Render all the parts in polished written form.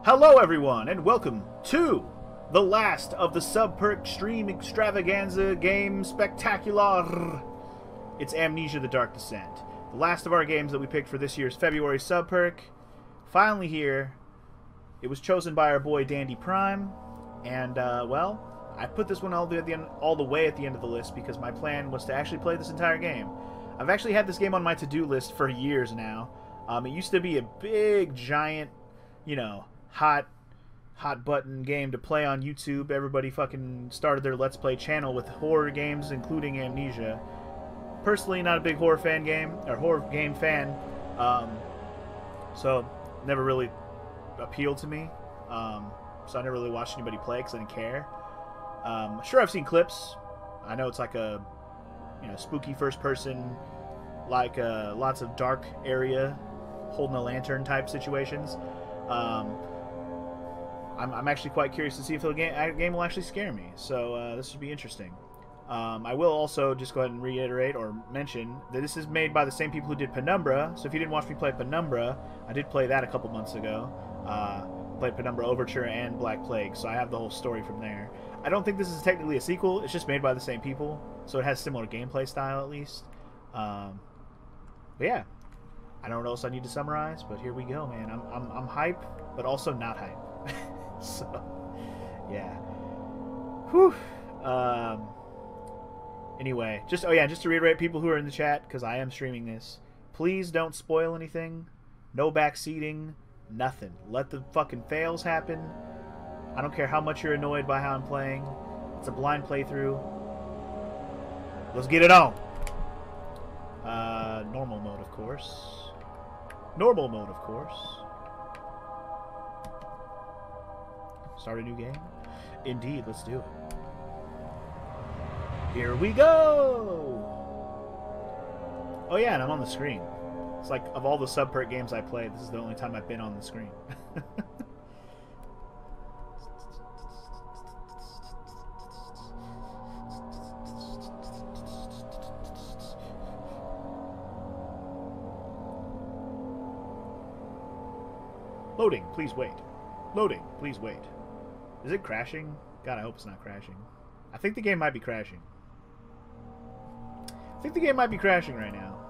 Hello everyone, and welcome to the last of the Sub Perk Stream Extravaganza Game Spectacular. It's Amnesia: The Dark Descent. The last of our games that we picked for this year's February Sub Perk. Finally here. It was chosen by our boy DandyPrime, and well, I put this one all the way at the end of the list because my plan was to actually play this entire game. I've actually had this game on my to-do list for years now. It used to be a big, giant, you know, hot button game to play on YouTube. Everybody fucking started their Let's Play channel with horror games, including Amnesia. Personally, not a big horror game fan, so never really appealed to me. So I never really watched anybody play because I didn't care. Sure, I've seen clips. I know it's like a, you know, spooky first person, like lots of dark area, holding a lantern type situations. I'm actually quite curious to see if the game will actually scare me, so this should be interesting. I will also just go ahead and reiterate or mention that this is made by the same people who did Penumbra, so if you didn't watch me play Penumbra, I did play that a couple months ago. Played Penumbra Overture and Black Plague, so I have the whole story from there. I don't think this is technically a sequel, it's just made by the same people, so it has similar gameplay style at least. But yeah, I don't know what else I need to summarize, but here we go, man. I'm hype, but also not hype. So, yeah. Whew. Anyway, just to reiterate, people who are in the chat, because I am streaming this, please don't spoil anything. No backseating. Nothing. Let the fucking fails happen. I don't care how much you're annoyed by how I'm playing. It's a blind playthrough. Let's get it on. Normal mode, of course. Normal mode, of course. Start a new game? Indeed, let's do it. Here we go! Oh yeah, and I'm on the screen. It's like, of all the Sub Perk games I played, this is the only time I've been on the screen. Loading, please wait. Loading, please wait. Is it crashing? God, I hope it's not crashing. I think the game might be crashing. I think the game might be crashing right now.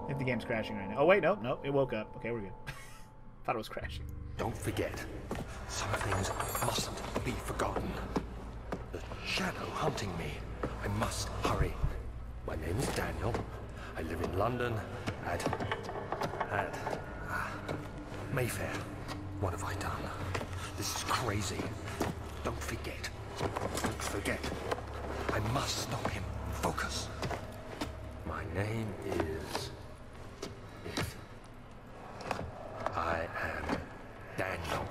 I think the game's crashing right now. Oh, wait, nope, it woke up. Okay, we're good. Thought it was crashing. Don't forget, some things mustn't be forgotten. The shadow hunting me. I must hurry. My name is Daniel. I live in London at Mayfair. What have I done? This is crazy. Don't forget. Don't forget. I must stop him. Focus. My name is... I am Daniel.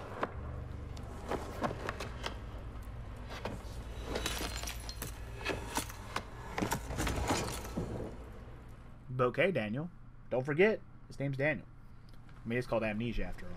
Okay, Daniel. Don't forget, his name's Daniel. I mean, it's called Amnesia after all.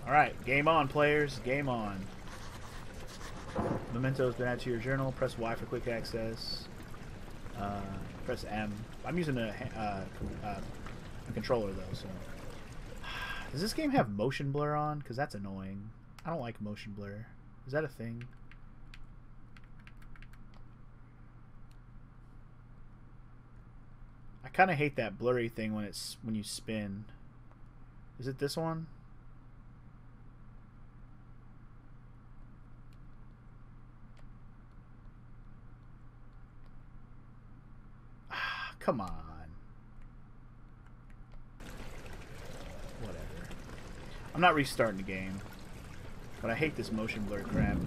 Alright, game on, players. Game on. Memento's been added to your journal. Press Y for quick access. Press M. I'm using a controller though, so. Does this game have motion blur on? Because that's annoying. I don't like motion blur. Is that a thing? I kind of hate that blurry thing when you spin. Is it this one? Come on. Whatever. I'm not restarting the game. But I hate this motion blur crap.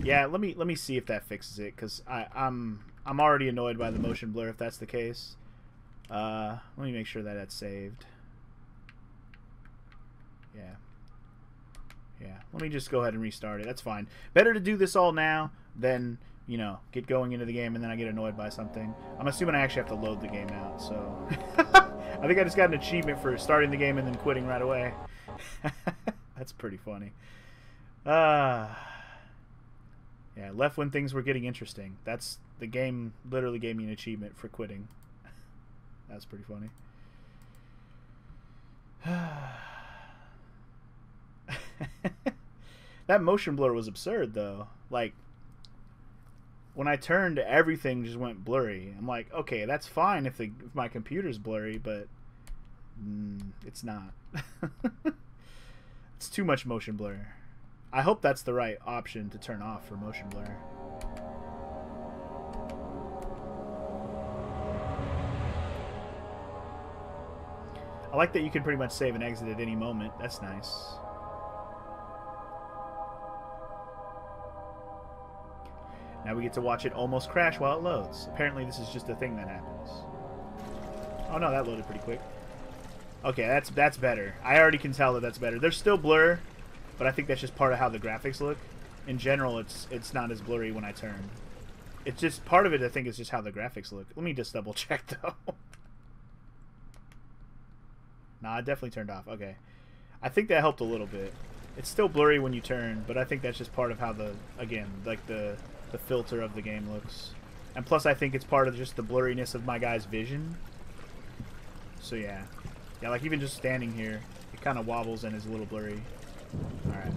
Yeah, let me see if that fixes it, because I'm already annoyed by the motion blur if that's the case. Let me make sure that that's saved. Yeah. Yeah, let me just go ahead and restart it. That's fine. Better to do this all now than, you know, get going into the game and then I get annoyed by something. I'm assuming I actually have to load the game out, so... I think I just got an achievement for starting the game and then quitting right away. That's pretty funny. Yeah, left when things were getting interesting. That's... The game literally gave me an achievement for quitting. That's pretty funny. That motion blur was absurd, though. Like, when I turned, everything just went blurry. I'm like, okay, that's fine if my computer's blurry, but it's not. It's too much motion blur. I hope that's the right option to turn off for motion blur. I like that you can pretty much save and exit at any moment. That's nice. Now we get to watch it almost crash while it loads. Apparently this is just a thing that happens. Oh no, that loaded pretty quick. Okay, that's better. I already can tell that that's better. There's still blur, but I think that's just part of how the graphics look. In general, it's not as blurry when I turn. It's just part of it, I think, is just how the graphics look. Let me just double check though. Nah, I definitely turned off. Okay. I think that helped a little bit. It's still blurry when you turn, but I think that's just part of how the, again, like the filter of the game looks. And plus I think it's part of just the blurriness of my guy's vision. So yeah. Yeah, like even just standing here, it kind of wobbles and is a little blurry. Alright.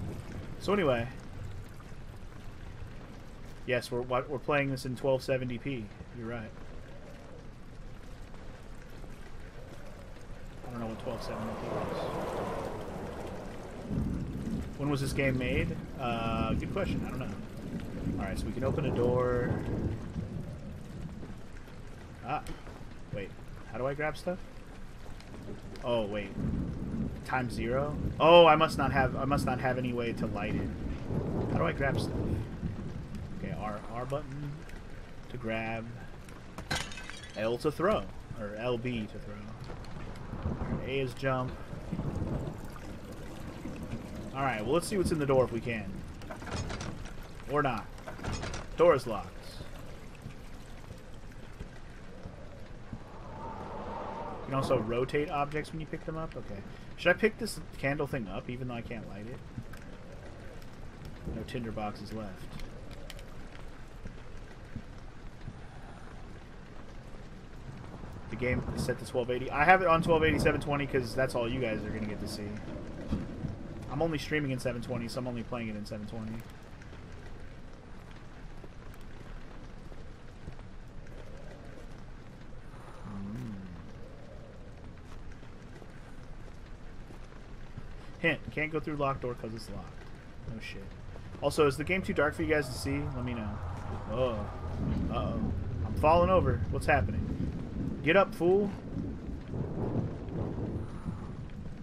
So anyway. Yes, we're playing this in 1270p. You're right. I don't know what 1270p is. When was this game made? Good question. I don't know. Alright, so we can open a door. Ah. Wait. How do I grab stuff? Oh, wait. Times 0? Oh, I must not have any way to light it. How do I grab stuff? Okay, R button to grab. L to throw. Or LB to throw. A is jump. Alright, well let's see what's in the door if we can. Or not. Door is locked. You can also rotate objects when you pick them up? Okay. Should I pick this candle thing up even though I can't light it? No tinder boxes left. The game is set to 1280. I have it on 1280, 720 because that's all you guys are going to get to see. I'm only streaming in 720, so I'm only playing it in 720. Hint, can't go through locked door because it's locked. No shit. Also, is the game too dark for you guys to see? Let me know. Oh. Uh-oh. I'm falling over. What's happening? Get up, fool.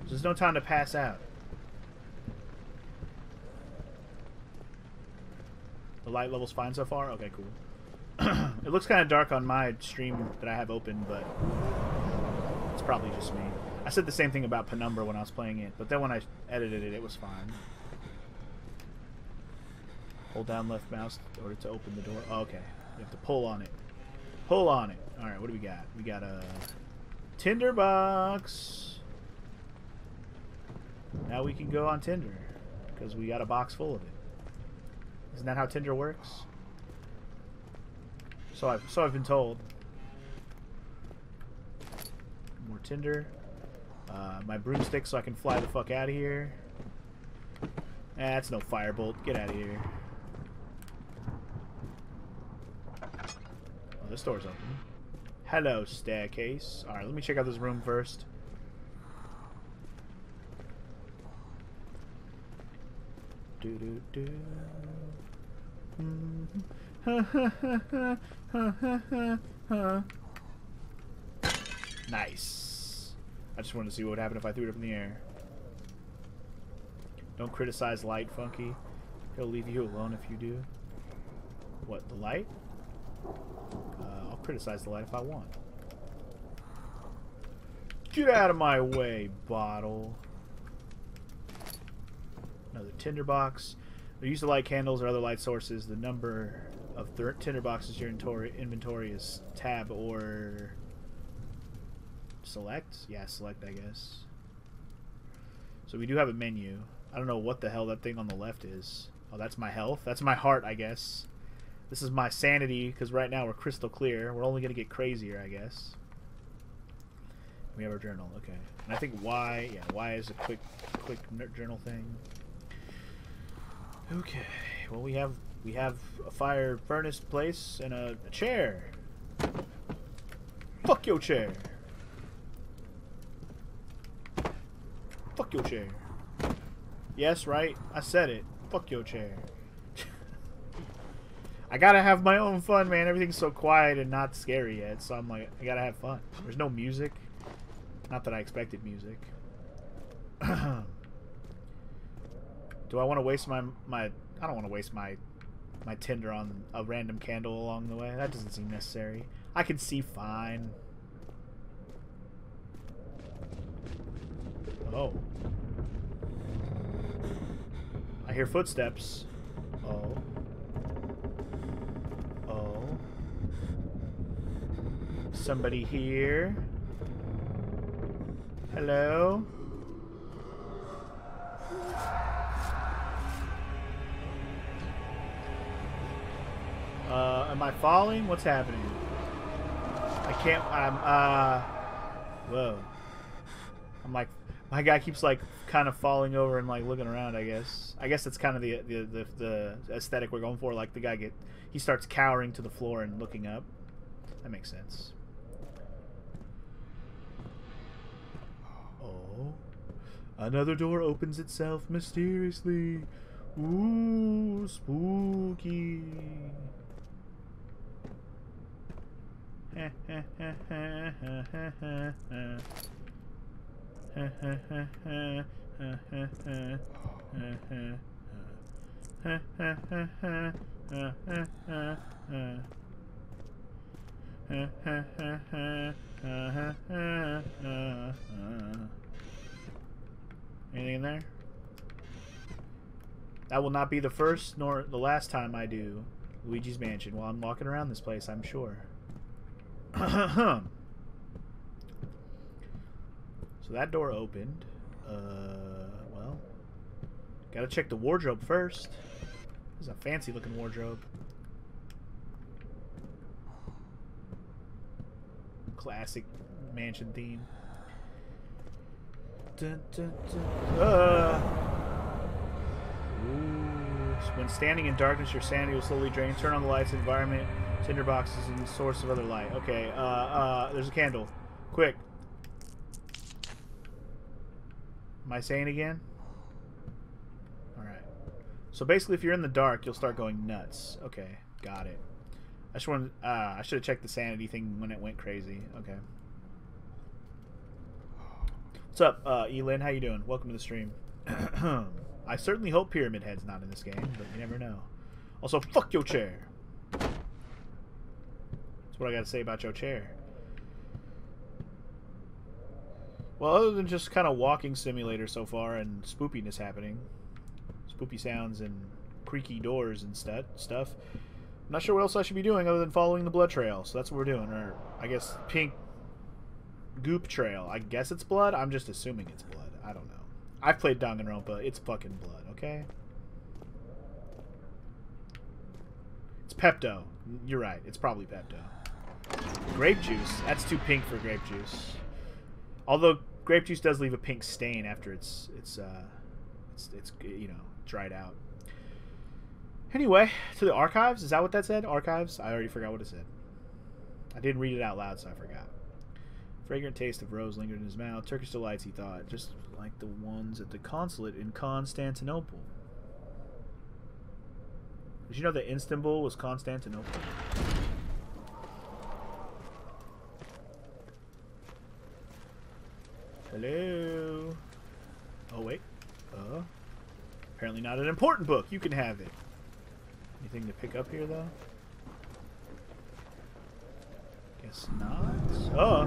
There's no time to pass out. The light level's fine so far? Okay, cool. It looks kind of dark on my stream that I have open, but it's probably just me. I said the same thing about Penumbra when I was playing it, but then when I edited it, it was fine. Hold down left mouse in order to open the door. Oh, okay. You have to pull on it. Pull on it. Alright, what do we got? We got a Tinder box. Now we can go on Tinder because we got a box full of it. Isn't that how Tinder works? So I've been told. More Tinder. My broomstick so I can fly the fuck out of here. That's no firebolt. Get out of here. Oh, this door's open. Hello, staircase. Alright, let me check out this room first. Nice. I just wanted to see what would happen if I threw it up in the air. Don't criticize light, Funky. He'll leave you alone if you do. What, the light? I'll criticize the light if I want. Get out of my way, bottle. Another tinderbox. They're used to light candles or other light sources. The number of tinderboxes in your inventory is tab or select. Yeah, select, I guess. So we do have a menu. I don't know what the hell that thing on the left is. Oh, that's my health. That's my heart, I guess. This is my sanity, because right now we're crystal clear. We're only going to get crazier, I guess. We have our journal, okay. And I think Y, yeah, Y is a quick journal thing. Okay, well we have a fire furnace place and a chair. Fuck your chair. Fuck your chair. Yes, right? I said it. Fuck your chair. I gotta have my own fun, man. Everything's so quiet and not scary yet, so I'm like, I gotta have fun. There's no music. Not that I expected music. Do I want to waste my I don't want to waste my tinder on a random candle along the way. That doesn't seem necessary. I can see fine. Oh. I hear footsteps. Oh. Oh. Somebody here. Hello? Am I falling? What's happening? I can't, whoa. I'm like, my guy keeps like kind of falling over and like looking around, I guess. I guess that's kind of the aesthetic we're going for. Like the guy he starts cowering to the floor and looking up. That makes sense. Oh. Another door opens itself mysteriously. Ooh, spooky. Anything in there? That will not be the first nor the last time I do Luigi's Mansion while I'm walking around this place, I'm sure. So that door opened. Well, gotta check the wardrobe first. This is a fancy looking wardrobe. Classic mansion theme. Dun, dun, dun. Ooh. So when standing in darkness, your sanity will slowly drain. Turn on the lights, environment, tinderboxes, and the source of other light. Okay, there's a candle. Quick. Am I saying again? Alright. So basically, if you're in the dark, you'll start going nuts. Okay, got it. I should have checked the sanity thing when it went crazy. Okay. What's up, Elin? How you doing? Welcome to the stream. I certainly hope Pyramid Head's not in this game, but you never know. Also, fuck your chair. That's what I gotta say about your chair. Well, other than just kind of walking simulator so far and spoopiness happening, spoopy sounds and creaky doors and stuff, I'm not sure what else I should be doing other than following the blood trail. So that's what we're doing. Or, I guess, pink goop trail. I guess it's blood. I'm just assuming it's blood. I don't know. I've played Danganronpa. It's fucking blood, okay? It's Pepto. You're right. It's probably Pepto. Grape juice. That's too pink for grape juice. Although grape juice does leave a pink stain after it's you know, dried out. Anyway, to the archives. Is that what that said? Archives? I already forgot what it said. I didn't read it out loud, so I forgot. Fragrant taste of rose lingered in his mouth. Turkish delights, he thought, just like the ones at the consulate in Constantinople. Did you know that Istanbul was Constantinople? Hello. Oh, wait. Apparently not an important book. You can have it. Anything to pick up here, though? Guess not. Oh.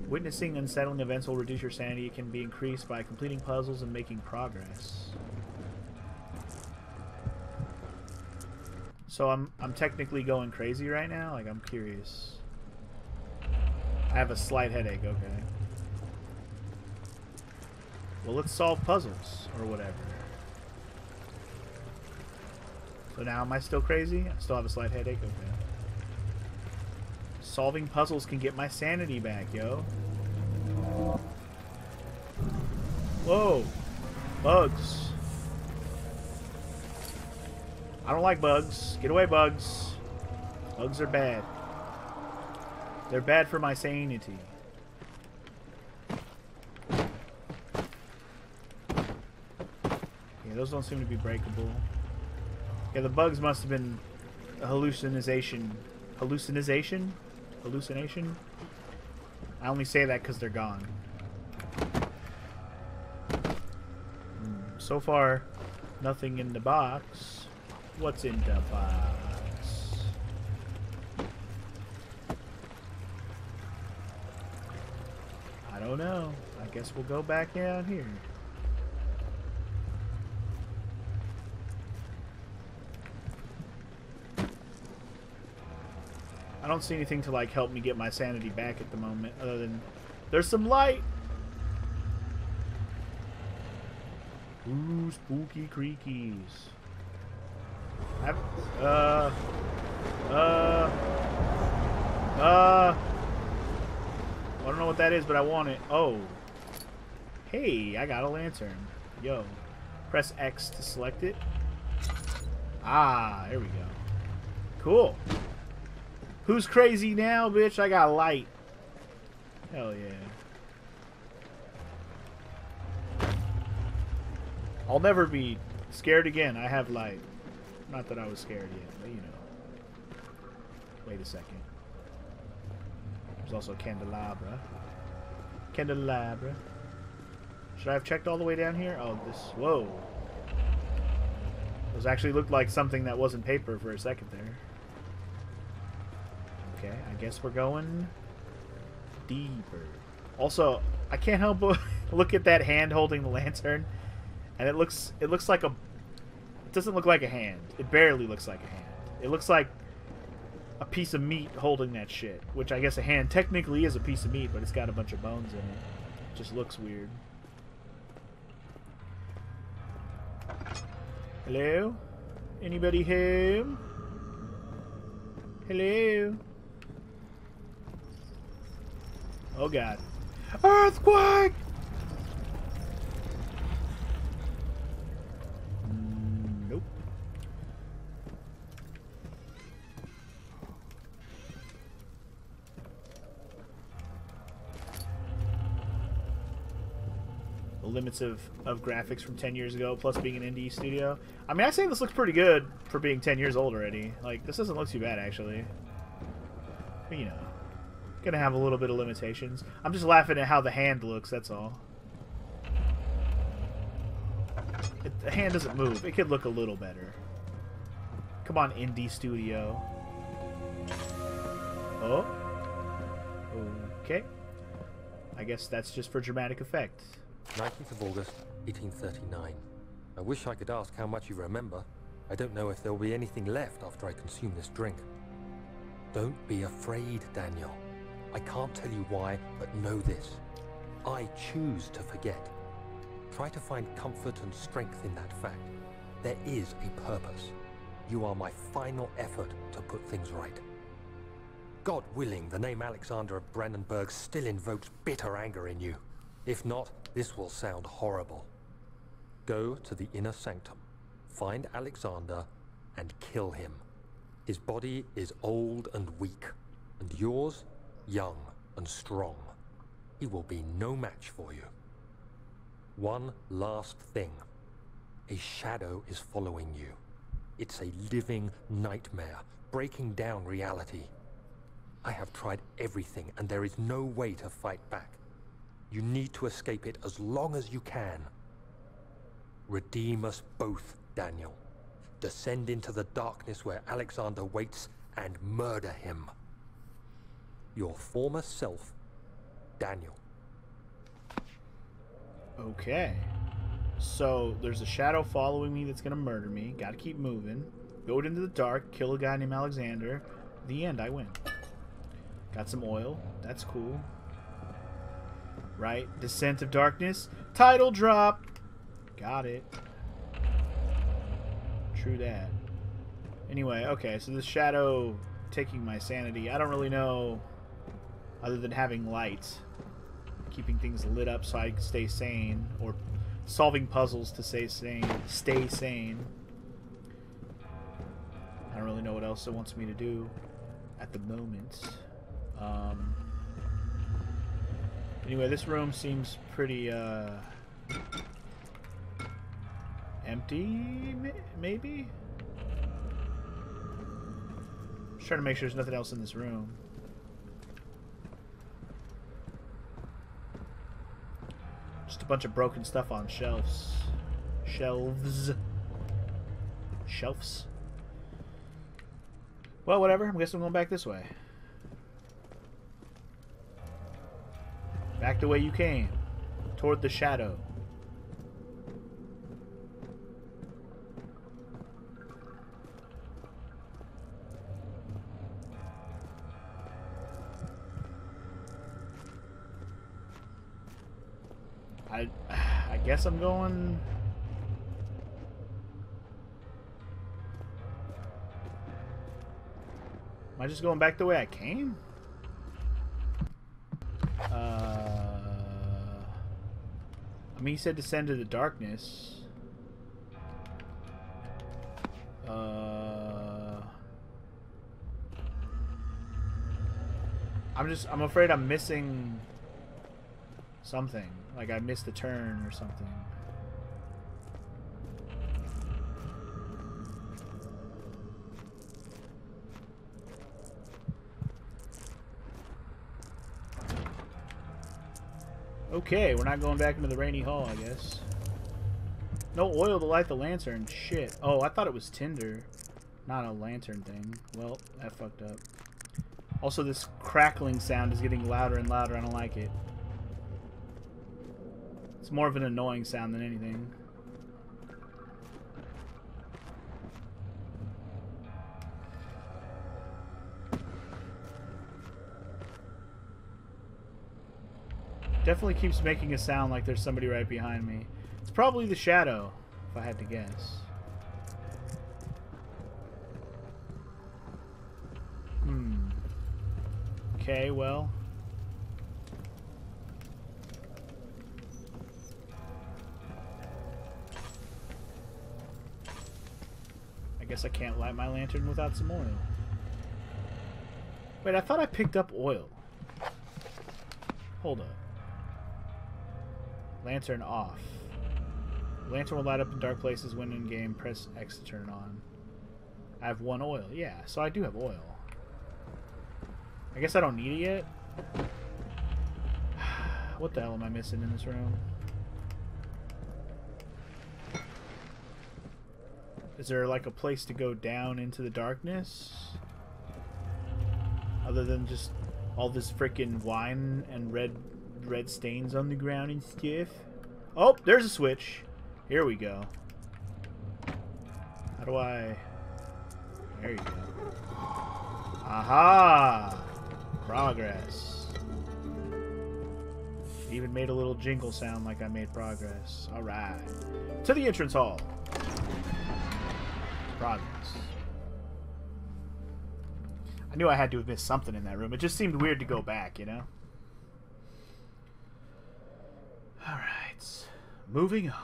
Witnessing unsettling events will reduce your sanity. It can be increased by completing puzzles and making progress. So I'm technically going crazy right now? Like, I'm curious. I have a slight headache, okay. Well, let's solve puzzles, or whatever. So now, am I still crazy? I still have a slight headache? Okay. Solving puzzles can get my sanity back, yo. Whoa. Bugs. I don't like bugs. Get away, bugs. Bugs are bad. They're bad for my sanity. Yeah, those don't seem to be breakable. Yeah, the bugs must have been a hallucination. Hallucination? Hallucination? I only say that because they're gone. So far, nothing in the box. What's in the box? I don't know. I guess we'll go back down here. I don't see anything to like help me get my sanity back at the moment, other than there's some light. Ooh, spooky creakies. I don't know what that is, but I want it. Oh. Hey, I got a lantern. Yo. Press X to select it. Ah, there we go. Cool. Who's crazy now, bitch? I got light. Hell yeah. I'll never be scared again. I have light. Not that I was scared yet, but you know. Wait a second. There's also a candelabra. Candelabra. Should I have checked all the way down here? Oh, this... Whoa. Those actually looked like something that wasn't paper for a second there. Okay, I guess we're going deeper. Also, I can't help but look at that hand holding the lantern, and it looks like a... It doesn't look like a hand. It barely looks like a hand. It looks like a piece of meat holding that shit, which I guess a hand technically is a piece of meat, but it's got a bunch of bones in it. It just looks weird. Hello? Anybody home? Hello? Oh god. Earthquake! Nope. The limits of graphics from 10 years ago, plus being an indie studio. I mean, I say this looks pretty good for being 10 years old already. Like, this doesn't look too bad, actually. But, you know. Gonna have a little bit of limitations. I'm just laughing at how the hand looks, that's all. The hand doesn't move. It could look a little better. Come on, indie studio. Oh. Okay. I guess that's just for dramatic effect. 19th of August, 1839. I wish I could ask how much you remember. I don't know if there will be anything left after I consume this drink. Don't be afraid, Daniel. I can't tell you why, but know this. I choose to forget. Try to find comfort and strength in that fact. There is a purpose. You are my final effort to put things right. God willing, the name Alexander of Brandenburg still invokes bitter anger in you. If not, this will sound horrible. Go to the inner sanctum, find Alexander, and kill him. His body is old and weak, and yours, young and strong. He will be no match for you. One last thing. A shadow is following you. It's a living nightmare, breaking down reality. I have tried everything, and there is no way to fight back. You need to escape it as long as you can. Redeem us both, Daniel. Descend into the darkness where Alexander waits and murder him. Your former self, Daniel. Okay. So, there's a shadow following me that's gonna murder me. Gotta keep moving. Go into the dark, kill a guy named Alexander. The end, I win. Got some oil. That's cool. Right? Descent of Darkness. Title drop! Got it. True that. Anyway, okay, so this shadow taking my sanity. I don't really know, other than having lights, keeping things lit up so I can stay sane, or solving puzzles to stay sane. I don't really know what else it wants me to do at the moment. Anyway, this room seems pretty empty, maybe? Just trying to make sure there's nothing else in this room. Just a bunch of broken stuff on shelves. Shelves. Well, whatever. I guess I'm going back this way. Back the way you came. Toward the shadow. I guess I'm going... Am I just going back the way I came? I mean, he said descend to the darkness. I'm afraid I'm missing something. Like I missed a turn or something. Okay, we're not going back into the rainy hall, I guess. No oil to light the lantern. Shit. Oh, I thought it was tinder, not a lantern thing. Well, that fucked up. Also, this crackling sound is getting louder and louder. I don't like it. It's more of an annoying sound than anything. Definitely keeps making a sound like there's somebody right behind me. It's probably the shadow, if I had to guess. Okay, well. I guess I can't light my lantern without some oil. Wait, I thought I picked up oil. Hold up. Lantern off. Lantern will light up in dark places when in game. Press X to turn it on. I have 1 oil. Yeah, so I do have oil. I guess I don't need it yet. What the hell am I missing in this room? Is there like a place to go down into the darkness? Other than just all this freaking wine and red stains on the ground and stuff. Oh, there's a switch. Here we go. How do I... There you go. Aha! Progress. Even made a little jingle sound like I made progress. Alright. To the entrance hall. Progress. I knew I had to have missed something in that room. It just seemed weird to go back, you know? Alright. Moving on.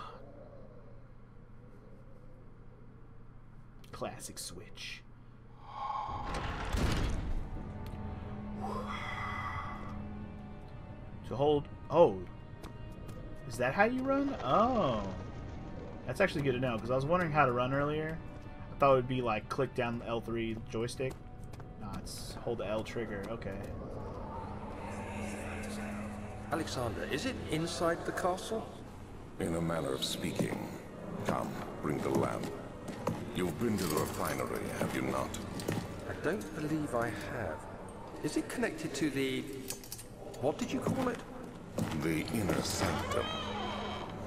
Classic switch. To hold... Oh. Is that how you run? Oh. That's actually good to know, because I was wondering how to run earlier. I thought it would be like click down the L3 joystick. No, it's hold the L trigger. Okay. Alexander, is it inside the castle? In a manner of speaking. Come, bring the lamp. You've been to the refinery, have you not? I don't believe I have. Is it connected to the What did you call it? The inner sanctum.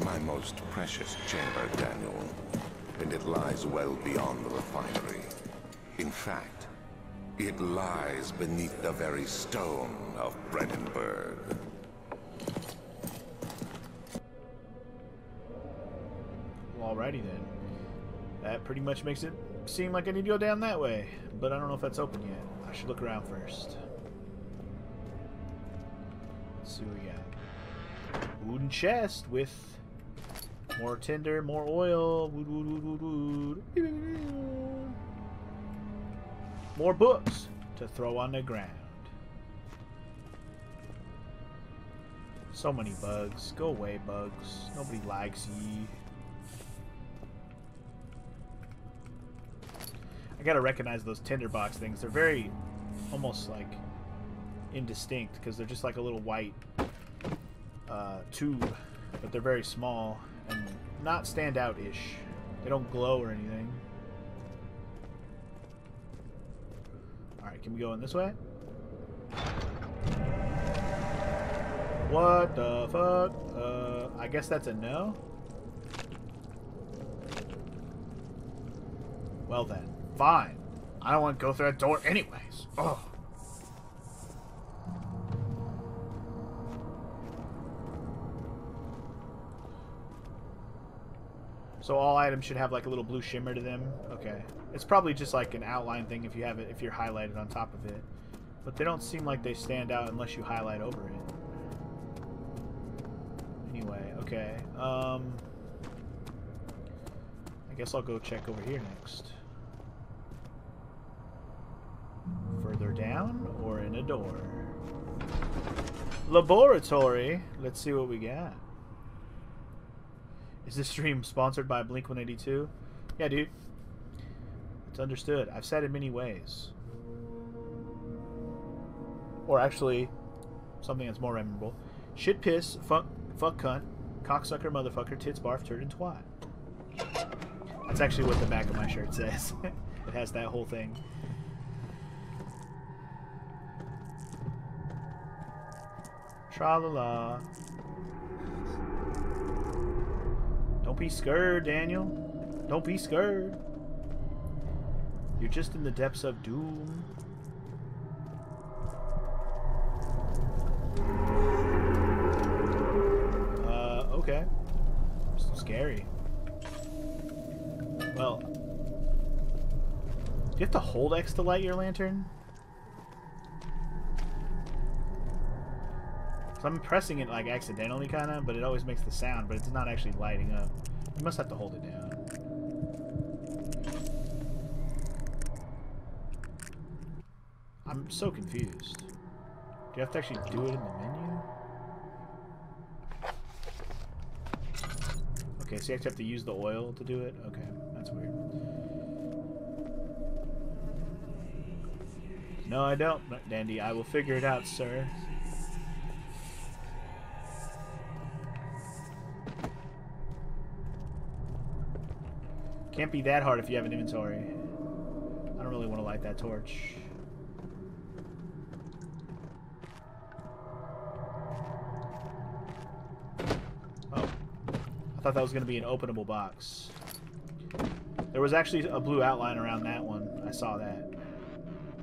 My most precious chamber, Daniel. And it lies well beyond the refinery. In fact, it lies beneath the very stone of Brandenburg. Well, alrighty then. That pretty much makes it seem like I need to go down that way. But I don't know if that's open yet. I should look around first. Let's see what we got. Wooden chest with more tinder, more oil. Wood, wood, wood, wood, wood. More books to throw on the ground. So many bugs. Go away, bugs. Nobody likes ye. I gotta recognize those tinderbox things. They're very, almost like indistinct because they're just like a little white tube, but they're very small and not stand out-ish. They don't glow or anything. Alright, can we go in this way? What the fuck? I guess that's a no? Well then, fine. I don't want to go through that door anyways. Ugh. So all items should have like a little blue shimmer to them. Okay. It's probably just like an outline thing if you have it, if you're highlighted on top of it. But they don't seem like they stand out unless you highlight over it. Anyway, okay. I guess I'll go check over here next. Further down or in a door? Laboratory. Let's see what we got. Is this stream sponsored by Blink-182? Yeah, dude. It's understood. I've said it many ways. Or actually, something that's more memorable. Shit, piss, fuck cunt, cocksucker, motherfucker, tits, barf, turd, and twat. That's actually what the back of my shirt says. It has that whole thing. Tra-la-la. Don't be scared, Daniel. Don't be scared. You're just in the depths of doom. Okay. Scary. Well, do you have to hold X to light your lantern? So I'm pressing it like accidentally, kind of, but it always makes the sound, but it's not actually lighting up. You must have to hold it down. I'm so confused. Do you have to actually do it in the menu? Okay, so you actually have to use the oil to do it? Okay, that's weird. No, I don't, Dandy. I will figure it out, sir. Can't be that hard if you have an inventory. I don't really want to light that torch. Oh. I thought that was going to be an openable box. There was actually a blue outline around that one. I saw that.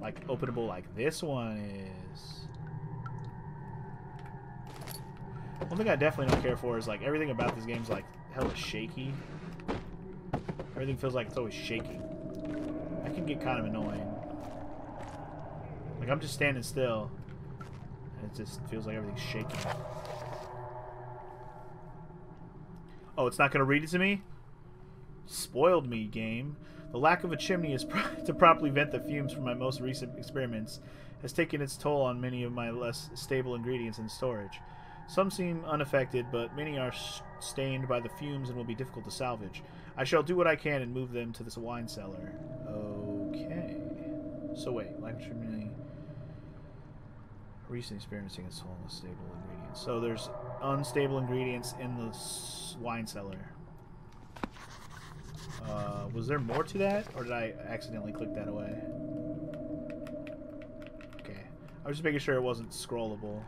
Like, openable like this one is. One thing I definitely don't care for is, like, everything about this game's, like, hella shaky. Everything feels like it's always shaking. That can get kind of annoying. Like, I'm just standing still, and it just feels like everything's shaking. Oh, it's not going to read it to me? Spoiled me, game. The lack of a chimney to properly vent the fumes from my most recent experiments has taken its toll on many of my less stable ingredients in storage. Some seem unaffected, but many are stained by the fumes and will be difficult to salvage. I shall do what I can and move them to this wine cellar. Okay. So wait, lack of chimney. Recent experiencing a toll on stable ingredients. So there's unstable ingredients in the wine cellar. Was there more to that, or did I accidentally click that away? Okay. I was just making sure it wasn't scrollable.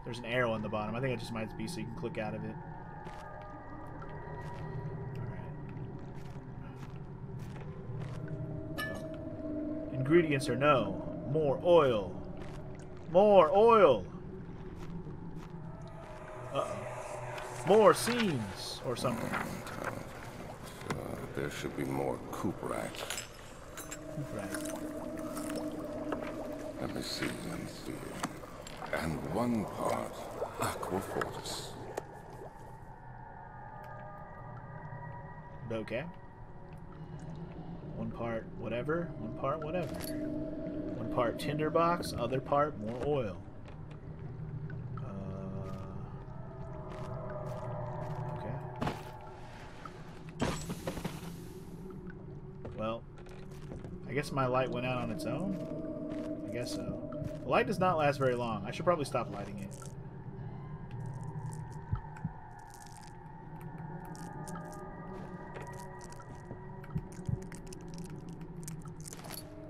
There's an arrow on the bottom. I think it just might be so you can click out of it. Alright. Ingredients are no. More oil. More oil! Uh-oh. More seams! Or something. There should be more cooperite. Right. Let me see. And one part aquafortis. Okay. One part whatever, one part whatever. One part tinderbox, other part more oil. Okay. Well, I guess my light went out on its own? I guess so. The light does not last very long. I should probably stop lighting it.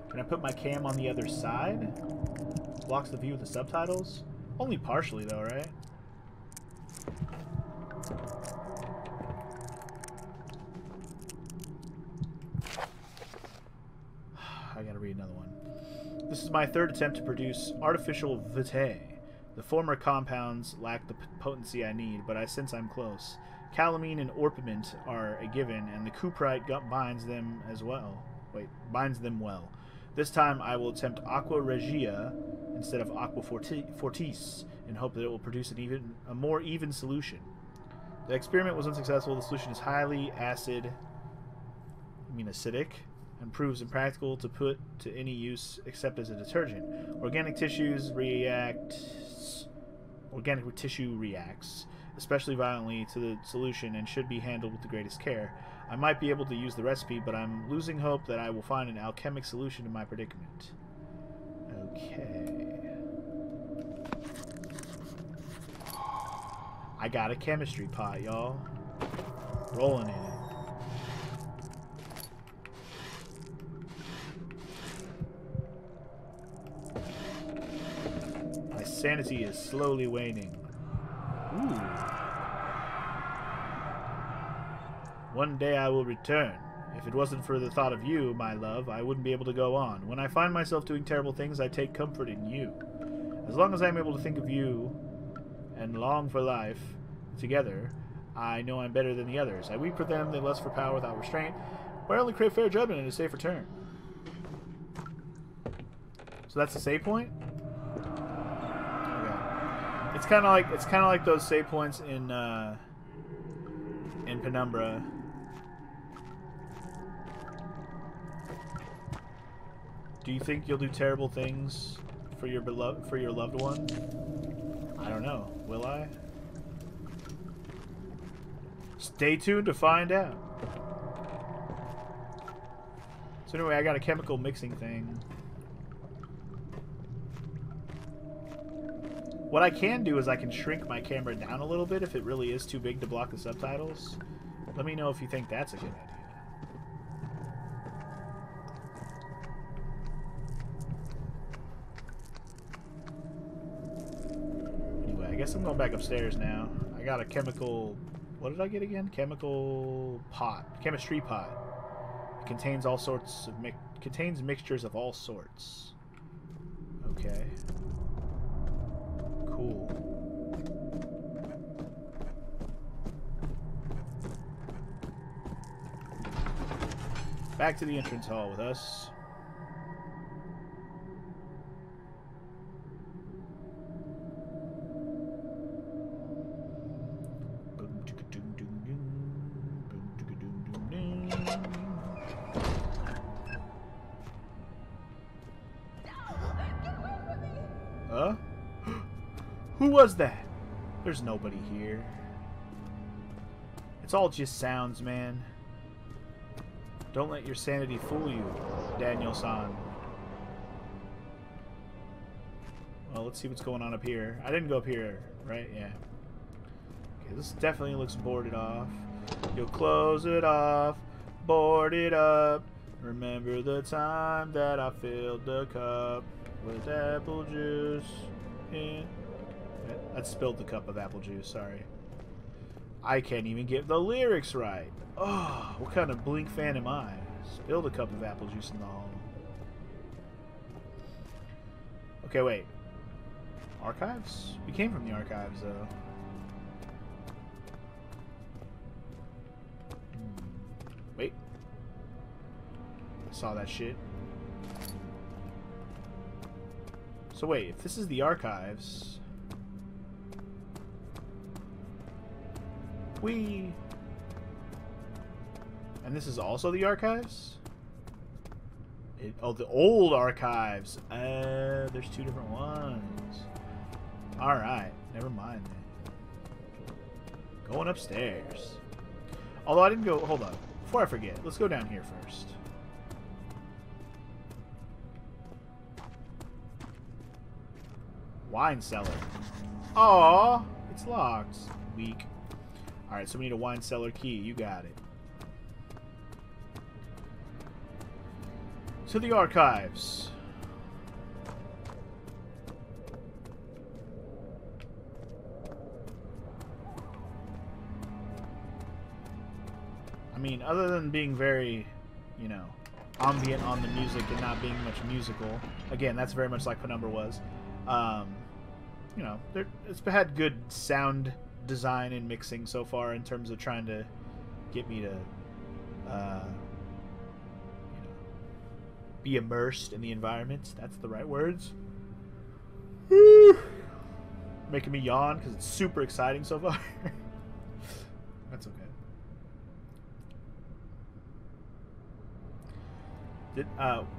Can I put my cam on the other side? Blocks the view of the subtitles? Only partially though, right? I gotta read another one. This is my third attempt to produce artificial vitae. The former compounds lack the potency I need, but I sense I'm close. Calamine and orpiment are a given, and the cuprite binds them as well. Binds them well. This time I will attempt aqua regia instead of aqua fortis in hope that it will produce a more even solution. The experiment was unsuccessful. The solution is highly acidic, and proves impractical to put to any use except as a detergent. Organic tissue reacts especially violently to the solution and should be handled with the greatest care. I might be able to use the recipe, but I'm losing hope that I will find an alchemic solution to my predicament. Okay. I got a chemistry pot, y'all. Rolling in it. My sanity is slowly waning. Ooh. One day I will return. If it wasn't for the thought of you, my love, I wouldn't be able to go on. When I find myself doing terrible things, I take comfort in you. As long as I am able to think of you and long for life together, I know I'm better than the others. I weep for them, they lust for power without restraint, but I only crave fair judgment and a safe return. So that's the save point? Okay. It's kinda like those save points in Penumbra. Do you think you'll do terrible things for your loved one? I don't know. Will I? Stay tuned to find out. So anyway, I got a chemical mixing thing. What I can do is I can shrink my camera down a little bit if it really is too big to block the subtitles. Let me know if you think that's a good idea. Anyway, I guess I'm going back upstairs now. I got a chemical... What did I get again? Chemical pot. Chemistry pot. It contains all sorts of... contains mixtures of all sorts. Okay. Cool. Back to the entrance hall with us. Huh? Who was that? There's nobody here. It's all just sounds, man. Don't let your sanity fool you, Daniel-san. Well, let's see what's going on up here. I didn't go up here, right? Yeah. Okay, this definitely looks boarded off. You'll close it off, board it up. Remember the time that I filled the cup with apple juice in That spilled the cup of apple juice, sorry. I can't even get the lyrics right. Oh, what kind of Blink fan am I? Spilled a cup of apple juice in the hall. Okay, wait. Archives? We came from the archives, though. Wait. I saw that shit. So wait, if this is the archives... And this is also the archives? Oh, the old archives. There's two different ones. Alright, never mind then. Going upstairs. Although I didn't go... Hold on. Before I forget, let's go down here first. Wine cellar. Aww, it's locked. Weak. Alright, so we need a wine cellar key. You got it. To the archives. I mean, other than being very, you know, ambient on the music and not being much musical, again, that's very much like Penumbra was. You know, it's had good sound design and mixing so far in terms of trying to get me to, you know, be immersed in the environment. That's the right words. Making me yawn because it's super exciting so far. That's okay.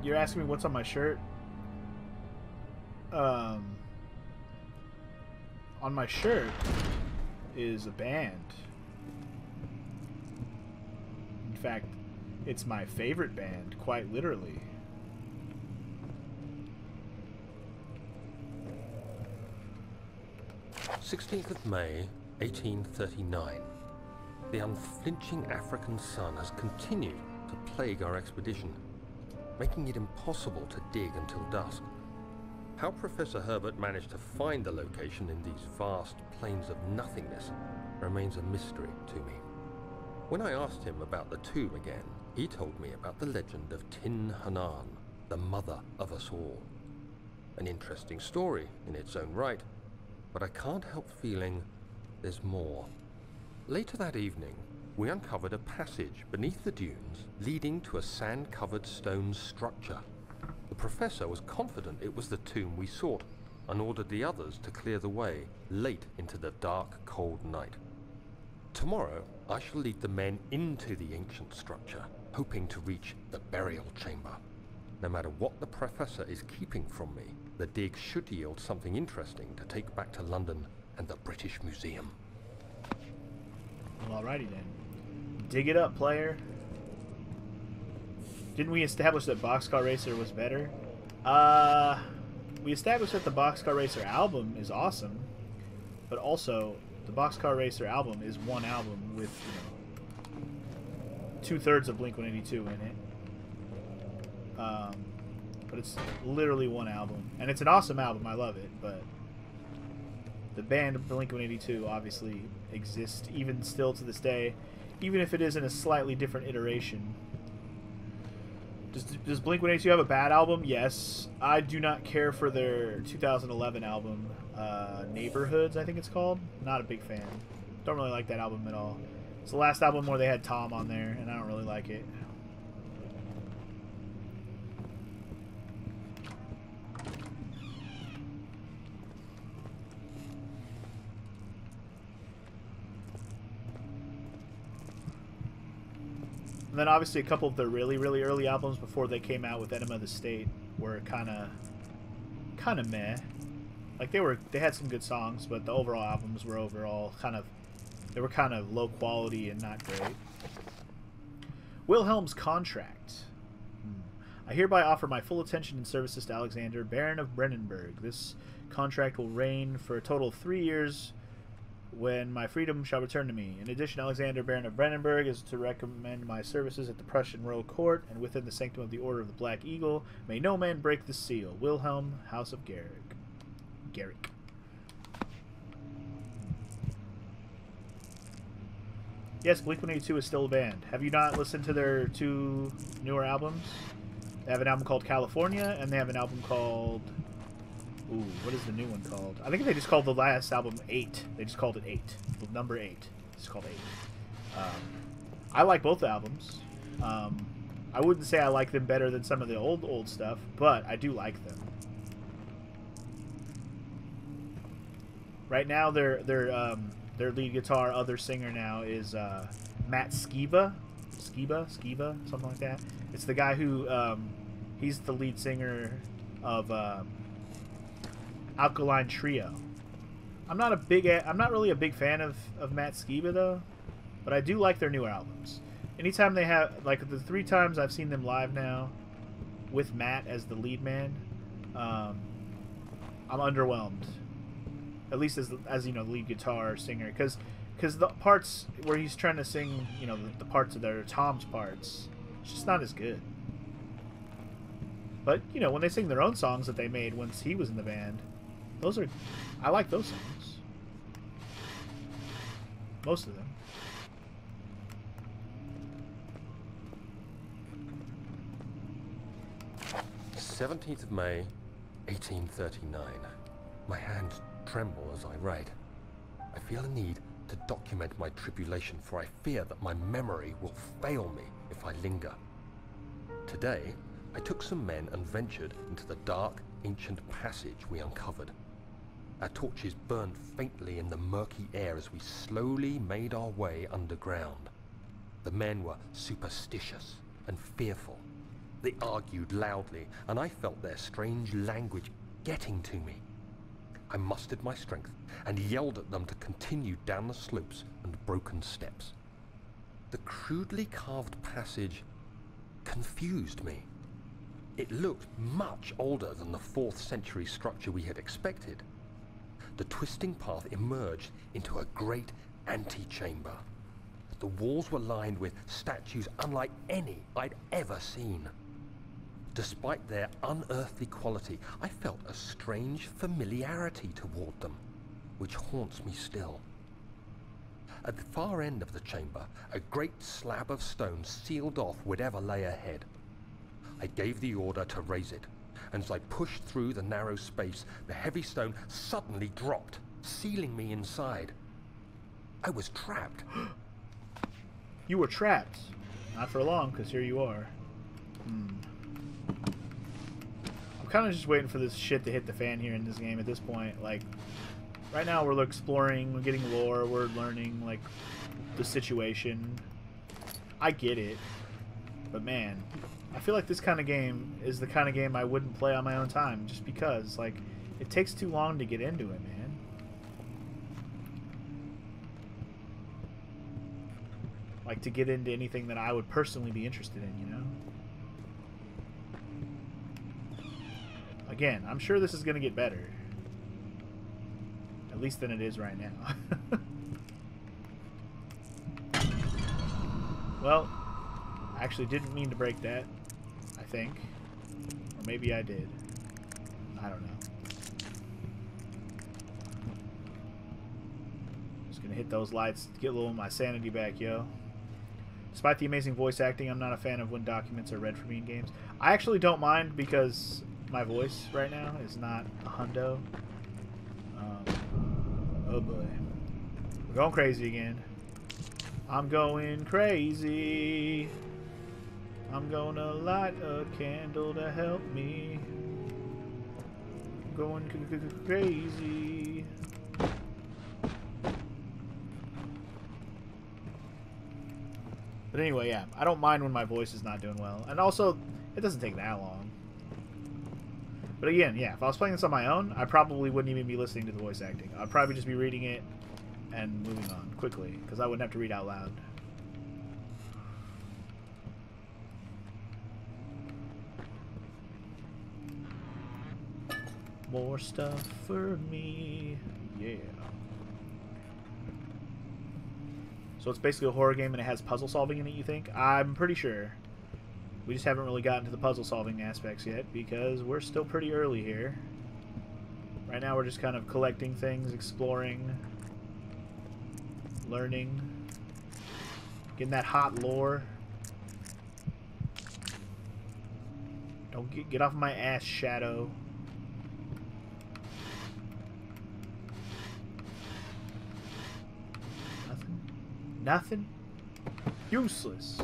You're asking me what's on my shirt? On my shirt is a band. In fact, it's my favorite band, quite literally. May 1839. The unflinching African sun has continued to plague our expedition, making it impossible to dig until dusk. How Professor Herbert managed to find the location in these vast plains of nothingness remains a mystery to me. When I asked him about the tomb again, he told me about the legend of Tin Hanan, the mother of us all. An interesting story in its own right, but I can't help feeling there's more. Later that evening, we uncovered a passage beneath the dunes leading to a sand-covered stone structure. The professor was confident it was the tomb we sought and ordered the others to clear the way late into the dark, cold night. Tomorrow, I shall lead the men into the ancient structure, hoping to reach the burial chamber. No matter what the professor is keeping from me, the dig should yield something interesting to take back to London and the British Museum. Well, alrighty then. Dig it up, player. Didn't we establish that Boxcar Racer was better? We established that the Boxcar Racer album is awesome, but also the Boxcar Racer album is one album with, you know, 2/3 of Blink-182 in it. But it's literally one album, and it's an awesome album. I love it, but the band Blink-182 obviously exists even still to this day, even if it is in a slightly different iteration. Does Blink-182 have a bad album? Yes. I do not care for their 2011 album, Neighborhoods, I think it's called. Not a big fan. Don't really like that album at all. It's the last album where they had Tom on there, and I don't really like it. And then obviously a couple of their really, really early albums before they came out with Enema of the State were kind of meh. Like they had some good songs, but the overall albums were kind of low quality and not great. Wilhelm's contract. I hereby offer my full attention and services to Alexander, Baron of Brennenburg. This contract will reign for a total of 3 years, when my freedom shall return to me. In addition, Alexander, Baron of Brennenburg, is to recommend my services at the Prussian Royal Court, and within the sanctum of the Order of the Black Eagle. May no man break the seal. Wilhelm, House of Garrick. Yes, Blink-182 is still a band. Have you not listened to their 2 newer albums? They have an album called California, and they have an album called... Ooh, what is the new one called? I think they just called the last album 8. They just called it 8. The number 8. It's called 8. I like both albums. I wouldn't say I like them better than some of the old stuff, but I do like them. Right now, their lead guitar, other singer now is Matt Skiba, something like that. It's the guy who he's the lead singer of Alkaline Trio. I'm not really a big fan of Matt Skiba though, but I do like their newer albums. Anytime they have, like, the 3 times I've seen them live now with Matt as the lead man, I'm underwhelmed. At least as you know, lead guitar singer, because the parts where he's trying to sing, you know, the parts that are Tom's parts, it's just not as good. But you know, when they sing their own songs that they made once he was in the band, I like those songs, most of them. 17th of May, 1839. My hands tremble as I write. I feel a need to document my tribulation, for I fear that my memory will fail me if I linger. Today, I took some men and ventured into the dark, ancient passage we uncovered. Our torches burned faintly in the murky air as we slowly made our way underground. The men were superstitious and fearful. They argued loudly, and I felt their strange language getting to me. I mustered my strength and yelled at them to continue down the slopes and broken steps. The crudely carved passage confused me. It looked much older than the 4th century structure we had expected. The twisting path emerged into a great antechamber. The walls were lined with statues unlike any I'd ever seen. Despite their unearthly quality, I felt a strange familiarity toward them, which haunts me still. At the far end of the chamber, a great slab of stone sealed off whatever lay ahead. I gave the order to raise it, and as I pushed through the narrow space, the heavy stone suddenly dropped, sealing me inside. I was trapped. You were trapped. Not for long, because here you are. I'm kind of just waiting for this shit to hit the fan here in this game at this point. Like, right now we're exploring, we're getting lore, we're learning, like, the situation. I get it. But man, I feel like this kind of game is the kind of game I wouldn't play on my own time, just because, like, it takes too long to get into it, man. Like, to get into anything that I would personally be interested in, you know? Again, I'm sure this is going to get better. At least than it is right now. Well, I actually didn't mean to break that, I think. Or maybe I did. I don't know. Just going to hit those lights to get a little of my sanity back, yo. Despite the amazing voice acting, I'm not a fan of when documents are read for me in games. I actually don't mind because my voice right now is not a hundo. Oh boy. We're going crazy again. I'm going crazy. I'm gonna light a candle to help me. I'm going crazy. But anyway, yeah, I don't mind when my voice is not doing well. And also, it doesn't take that long. But again, yeah, if I was playing this on my own, I probably wouldn't even be listening to the voice acting. I'd probably just be reading it and moving on quickly, because I wouldn't have to read out loud. More stuff for me, yeah. So it's basically a horror game and it has puzzle solving in it, you think? I'm pretty sure. We just haven't really gotten to the puzzle solving aspects yet because we're still pretty early here. Right now we're just kind of collecting things, exploring, learning. Getting that hot lore. Don't get off my ass, Shadow. Nothing? Nothing? Useless.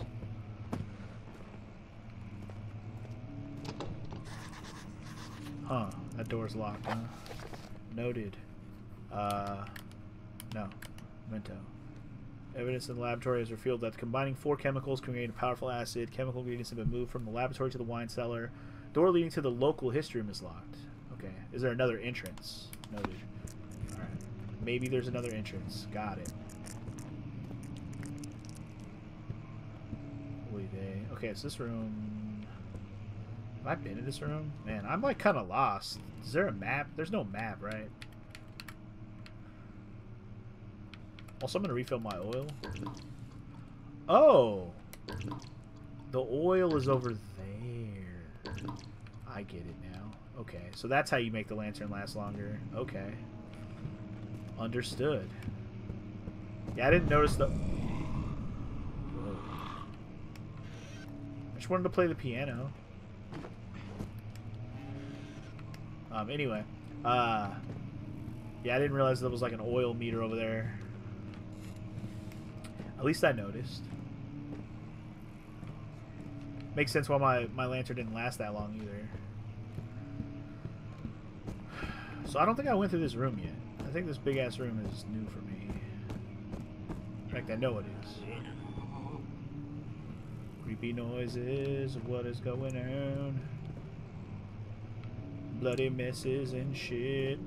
Huh. That door's locked, huh? Noted. No. Memento. Evidence in the laboratory has revealed that combining 4 chemicals can create a powerful acid. Chemical ingredients have been moved from the laboratory to the wine cellar. Door leading to the local history room is locked. Okay. Is there another entrance? Noted. Alright. Maybe there's another entrance. Got it. Okay, so this room... Have I been in this room? Man, I'm like kind of lost. Is there a map? There's no map, right? Also, I'm going to refill my oil. Oh! The oil is over there. I get it now. Okay, so that's how you make the lantern last longer. Okay. Understood. Yeah, I didn't notice the... Whoa. I just wanted to play the piano. Anyway. Yeah, I didn't realize there was like an oil meter over there. At least I noticed. Makes sense why my lantern didn't last that long either. So I don't think I went through this room yet. I think this big ass room is new for me. In fact, I know it is. Creepy noises of what is going on. Bloody messes and shit.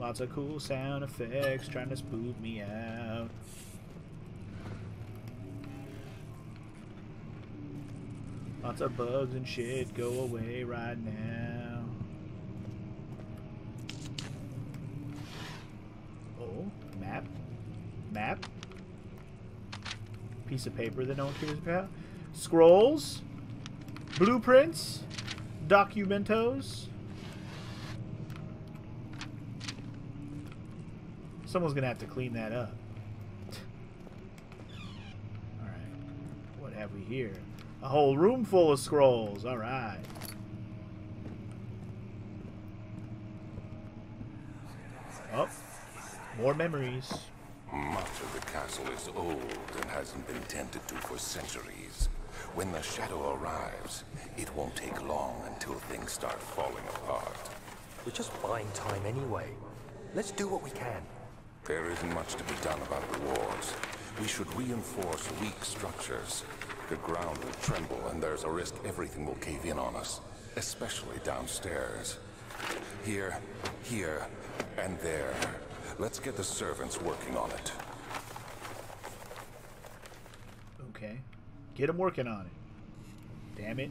Lots of cool sound effects trying to spook me out. Lots of bugs and shit. Go away right now. Oh, map. Map. Piece of paper that no one cares about. Scrolls. Blueprints. Documentos. Someone's gonna have to clean that up. Alright. What have we here? A whole room full of scrolls. Alright. Oh. More memories. Much of the castle is old and hasn't been tended to for centuries. When the shadow arrives, it won't take long until things start falling apart. We're just buying time anyway. Let's do what we can. There isn't much to be done about the walls. We should reinforce weak structures. The ground will tremble and there's a risk everything will cave in on us, especially downstairs. Here, and there. Let's get the servants working on it. Okay. Get them working on it. Damn it.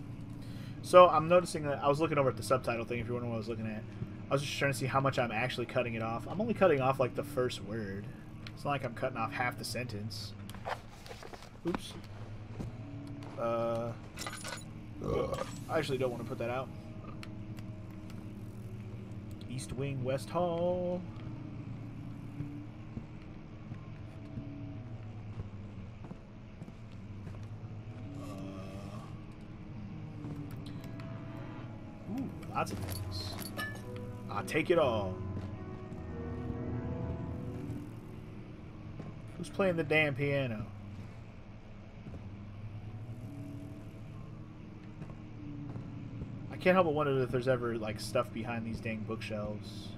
So, I'm noticing that I was looking over at the subtitle thing, if you're wondering what I was looking at. I was just trying to see how much I'm actually cutting it off. I'm only cutting off, like, the first word. It's not like I'm cutting off half the sentence. Oops. I actually don't want to put that out. East Wing, West Hall. Ooh, lots of things. I'll take it all. Who's playing the damn piano? I can't help but wonder if there's ever, like, stuff behind these dang bookshelves.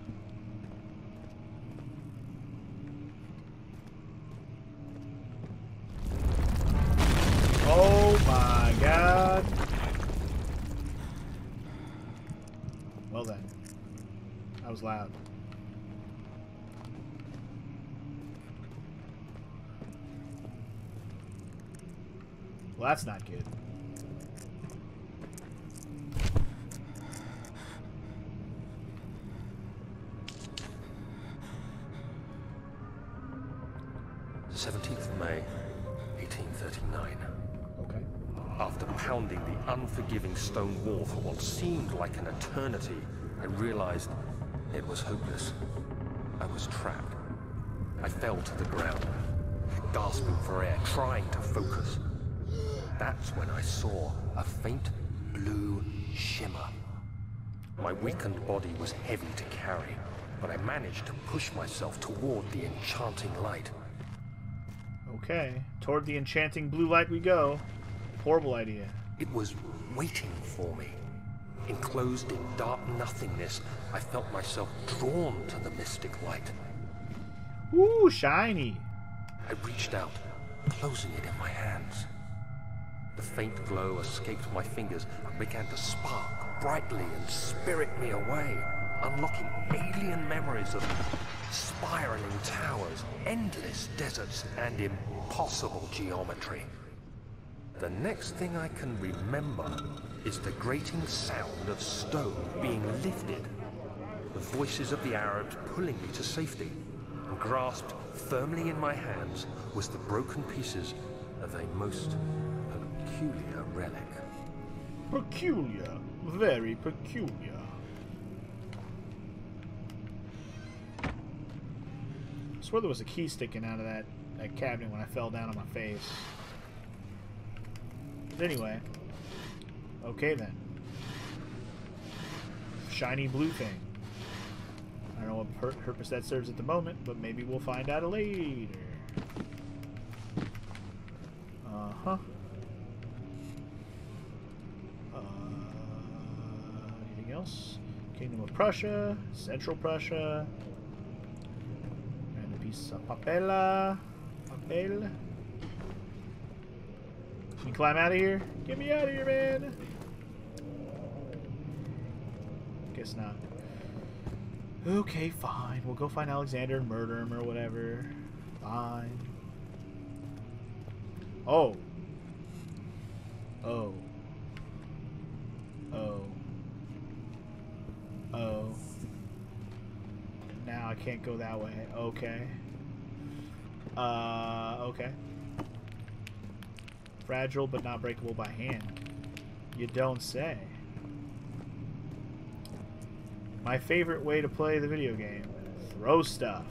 Oh my god. Well then. That was loud. Well, that's not good. May 1839. Okay. After pounding the unforgiving stone wall for what seemed like an eternity, I realized It was hopeless. I was trapped. I fell to the ground, gasping for air, trying to focus. That's when I saw a faint blue shimmer. My weakened body was heavy to carry, but I managed to push myself toward the enchanting light. Okay, toward the enchanting blue light we go. Horrible idea. It was waiting for me. Enclosed in dark nothingness, I felt myself drawn to the mystic light. Ooh, shiny. I reached out, closing it in my hands. The faint glow escaped my fingers and began to spark brightly and spirit me away, unlocking alien memories of spiraling towers, endless deserts, and impossible geometry. The next thing I can remember is the grating sound of stone being lifted, the voices of the Arabs pulling me to safety, and grasped firmly in my hands was the broken pieces of a most peculiar relic. Peculiar. Very peculiar. I swear there was a key sticking out of that cabinet when I fell down on my face. But anyway. Okay then. Shiny blue thing. I don't know what purpose that serves at the moment, but maybe we'll find out later. Uh-huh. Anything else? Kingdom of Prussia, Central Prussia, and a piece of papel. Can you climb out of here? Get me out of here, man! Guess not. Okay, fine. We'll go find Alexander and murder him or whatever. Fine. Oh. Oh. Oh. Oh. Now I can't go that way. Okay. Okay. Fragile but not breakable by hand. You don't say. My favorite way to play the video game. Throw stuff.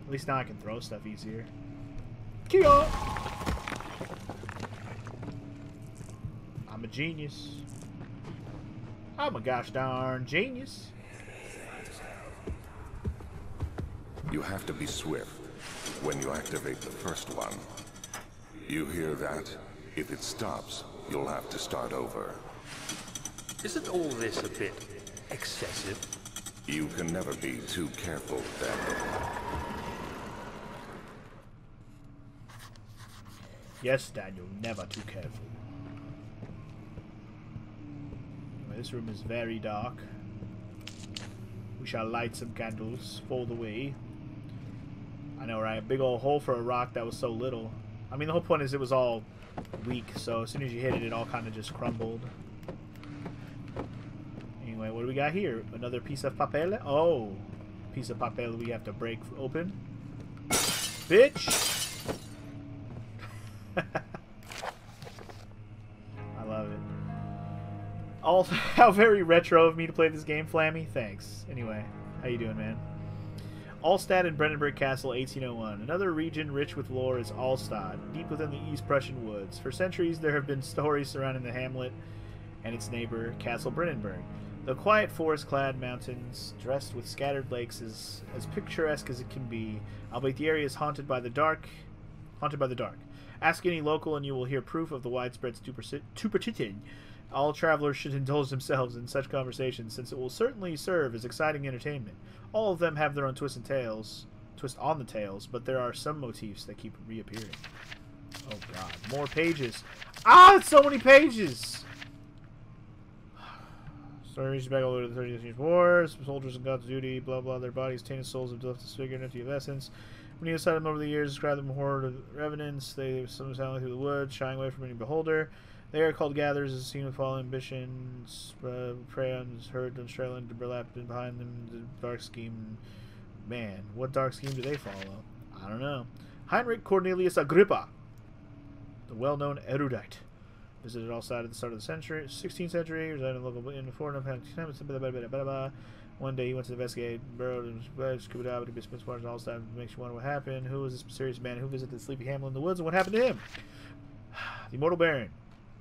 At least now I can throw stuff easier. Kia! I'm a genius. I'm a gosh darn genius. You have to be swift when you activate the first one. You hear that? If it stops, you'll have to start over. Isn't all this a bit excessive? You can never be too careful, Daniel. Yes, Daniel, never too careful. Anyway, this room is very dark. We shall light some candles for the way. I know, right? A big old hole for a rock that was so little. I mean, the whole point is it was all weak, so as soon as you hit it, it all kind of just crumbled. Anyway, what do we got here? Another piece of papel? Oh, piece of papel we have to break open. Bitch! I love it. Also, how very retro of me to play this game, Flammy. Thanks. Anyway, how you doing, man? Allstadt and Brandenburg Castle, 1801. Another region rich with lore is Allstadt, deep within the East Prussian woods. For centuries, there have been stories surrounding the hamlet and its neighbor, Castle Brandenburg. The quiet forest-clad mountains, dressed with scattered lakes, is as picturesque as it can be, albeit the area is haunted by the dark. Ask any local and you will hear proof of the widespread superstition. All travelers should indulge themselves in such conversations, since it will certainly serve as exciting entertainment. All of them have their own twist on the tales, but there are some motifs that keep reappearing. Oh god, more pages. Ah, it's so many pages! Story reaches back all the way to the 30th War. Soldiers and God's duty, blah blah. Their bodies, tainted souls have left disfigured and empty of essence. When you aside them over the years, describe them horror of revenants. They sometimes sound through the woods, shying away from any beholder. They are called gatherers, as seen with fallen ambitions. Prey on herd and Australian to burlap behind them. The dark scheme. Man, what dark scheme do they follow? I don't know. Heinrich Cornelius Agrippa, the well-known erudite, Visited all sides at the start of the century, 16th century. Resided in local in the foreign. One day he went to investigate. Burrowed scuba diving. He spent waters all the time. Makes you wonder what happened. Who was this mysterious man who visited the sleepy hamlet in the woods, and what happened to him? The immortal Baron.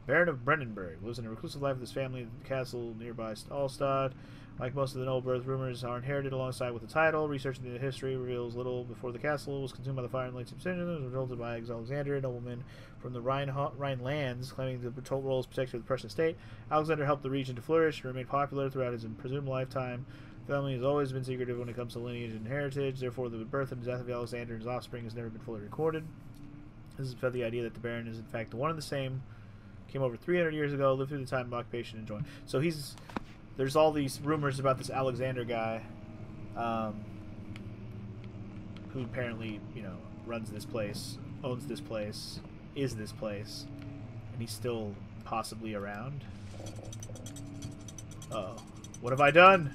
Baron of Brennenburg. Lives in a reclusive life with his family at the castle nearby Alstad. Like most of the noble birth, rumors are inherited alongside with the title. Researching the history reveals little. Before the castle was consumed by the fire in the late 16th century, it was resulted by Alexander, a nobleman from the Rhinelands, claiming the role as protector of the Prussian state. Alexander helped the region to flourish and remain popular throughout his presumed lifetime. The family has always been secretive when it comes to lineage and heritage. Therefore, the birth and death of Alexander and his offspring has never been fully recorded. This is fed the idea that the Baron is in fact one and the same. Came over 300 years ago, lived through the time of occupation, and joined. So he's... There's all these rumors about this Alexander guy, who apparently, you know, runs this place, owns this place, is this place, and he's still possibly around. Uh-oh. What have I done?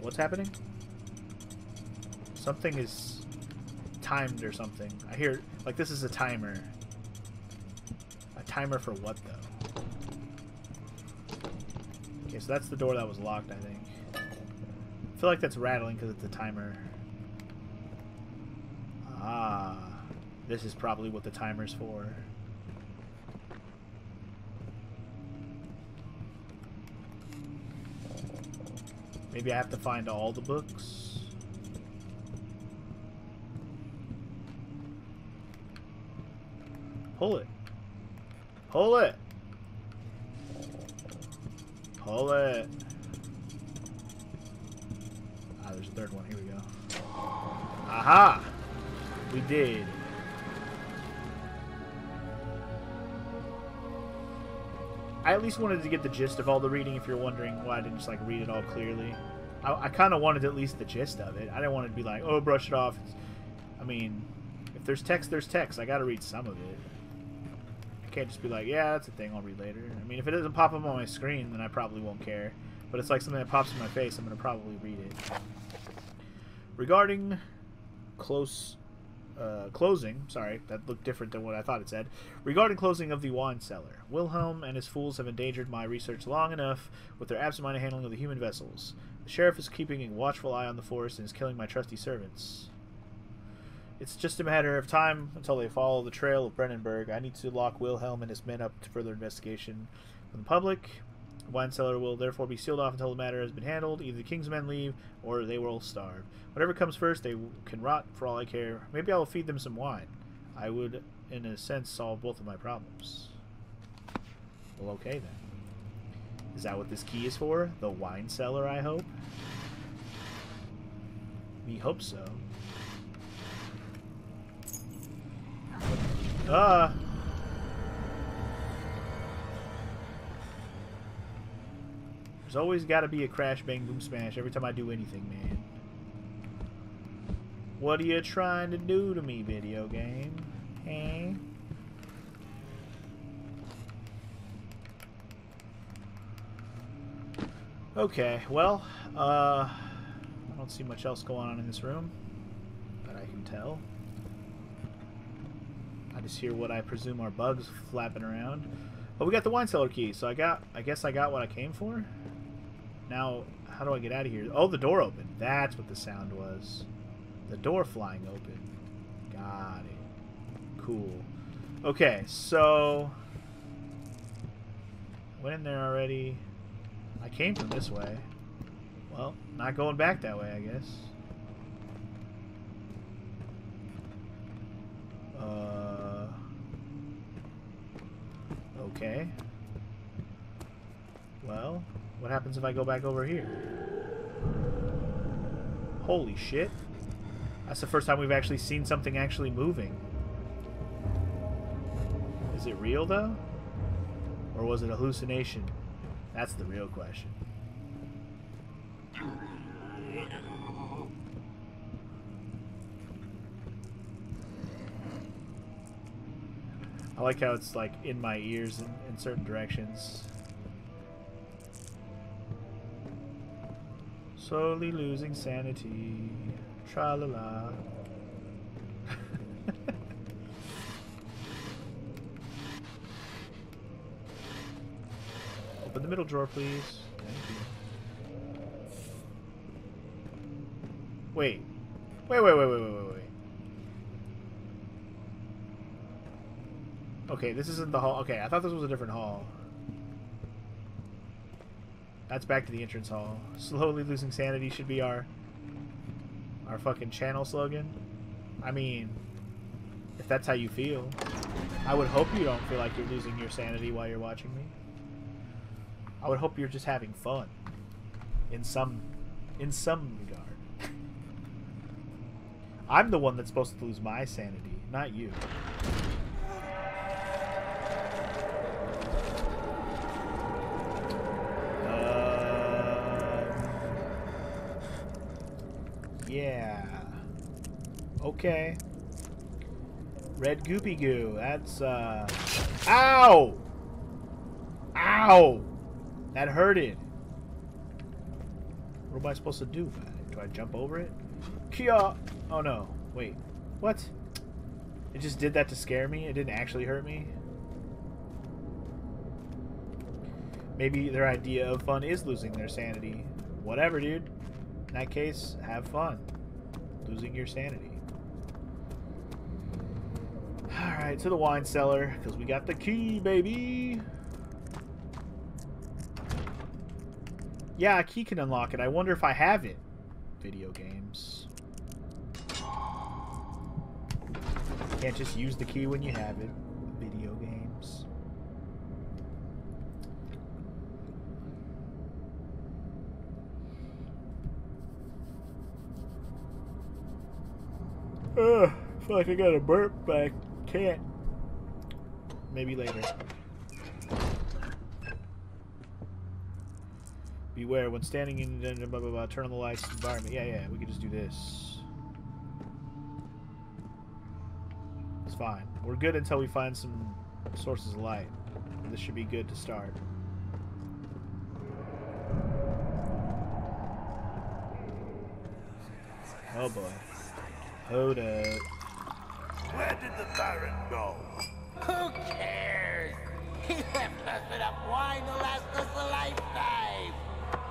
What's happening? Something is timed or something. I hear, like, this is a timer. A timer for what, though? Okay, so that's the door that was locked, I think. I feel like that's rattling because it's a timer. Ah, this is probably what the timer's for. Maybe I have to find all the books. Pull it. Pull it. Pull it. Ah, there's a third one. Here we go. Aha! We did. I at least wanted to get the gist of all the reading, if you're wondering why I didn't just like read it all clearly. I kind of wanted at least the gist of it. I didn't want it to be like, oh, brush it off. I mean, if there's text, there's text. I got to read some of it. I can't just be like, yeah, that's a thing I'll read later. I mean, if it doesn't pop up on my screen, then I probably won't care. But it's like something that pops in my face, I'm going to probably read it. Regarding closing, sorry, that looked different than what I thought it said. Regarding closing of the wine cellar, Wilhelm and his fools have endangered my research long enough with their absent-minded handling of the human vessels. The sheriff is keeping a watchful eye on the forest and is killing my trusty servants. It's just a matter of time until they follow the trail of Brennenburg. I need to lock Wilhelm and his men up to further investigation from the public. The wine cellar will therefore be sealed off until the matter has been handled. Either the king's men leave, or they will starve. Whatever comes first, they can rot for all I care. Maybe I will feed them some wine. I would, in a sense, solve both of my problems. Well, okay then. Is that what this key is for? The wine cellar, I hope? We hope so. Ah! There's always got to be a crash, bang, boom, smash every time I do anything, man. What are you trying to do to me, video game? Hey? Okay, well, I don't see much else going on in this room that I can tell. I just hear what I presume are bugs flapping around. But we got the wine cellar key, so I guess I got what I came for. Now, how do I get out of here? Oh, the door opened. That's what the sound was. The door flying open. Got it. Cool. Okay, so went in there already. I came from this way. Well, not going back that way, I guess. Okay. Well, what happens if I go back over here? Holy shit. That's the first time we've actually seen something actually moving. Is it real, though? Or was it a hallucination? That's the real question. I like how it's like in my ears in certain directions. Slowly losing sanity. Tra-la-la. Open the middle drawer, please. Thank you. Wait. Wait. Okay, this isn't the hall. Okay, I thought this was a different hall. That's back to the entrance hall. Slowly losing sanity should be our fucking channel slogan. I mean, if that's how you feel. I would hope you don't feel like you're losing your sanity while you're watching me. I would hope you're just having fun. In some regard. I'm the one that's supposed to lose my sanity, not you. Yeah. Okay. Red goopy goo. That's, Ow! Ow! That hurted. What am I supposed to do about it? Do I jump over it? Kia! Oh no. Wait. What? It just did that to scare me? It didn't actually hurt me? Maybe their idea of fun is losing their sanity. Whatever, dude. In that case, have fun. Losing your sanity. Alright, to the wine cellar, because we got the key, baby! Yeah, a key can unlock it. I wonder if I have it. Video games. Can't just use the key when you have it. Video games. I feel like I got a burp, but I can't. Maybe later. Beware when standing in blah blah blah. Turn on the lights. Environment. Yeah. We can just do this. It's fine. We're good until we find some sources of light. This should be good to start. Oh boy. Hold up. Where did the Baron go? Who cares? He left us enough wine to last us a lifetime.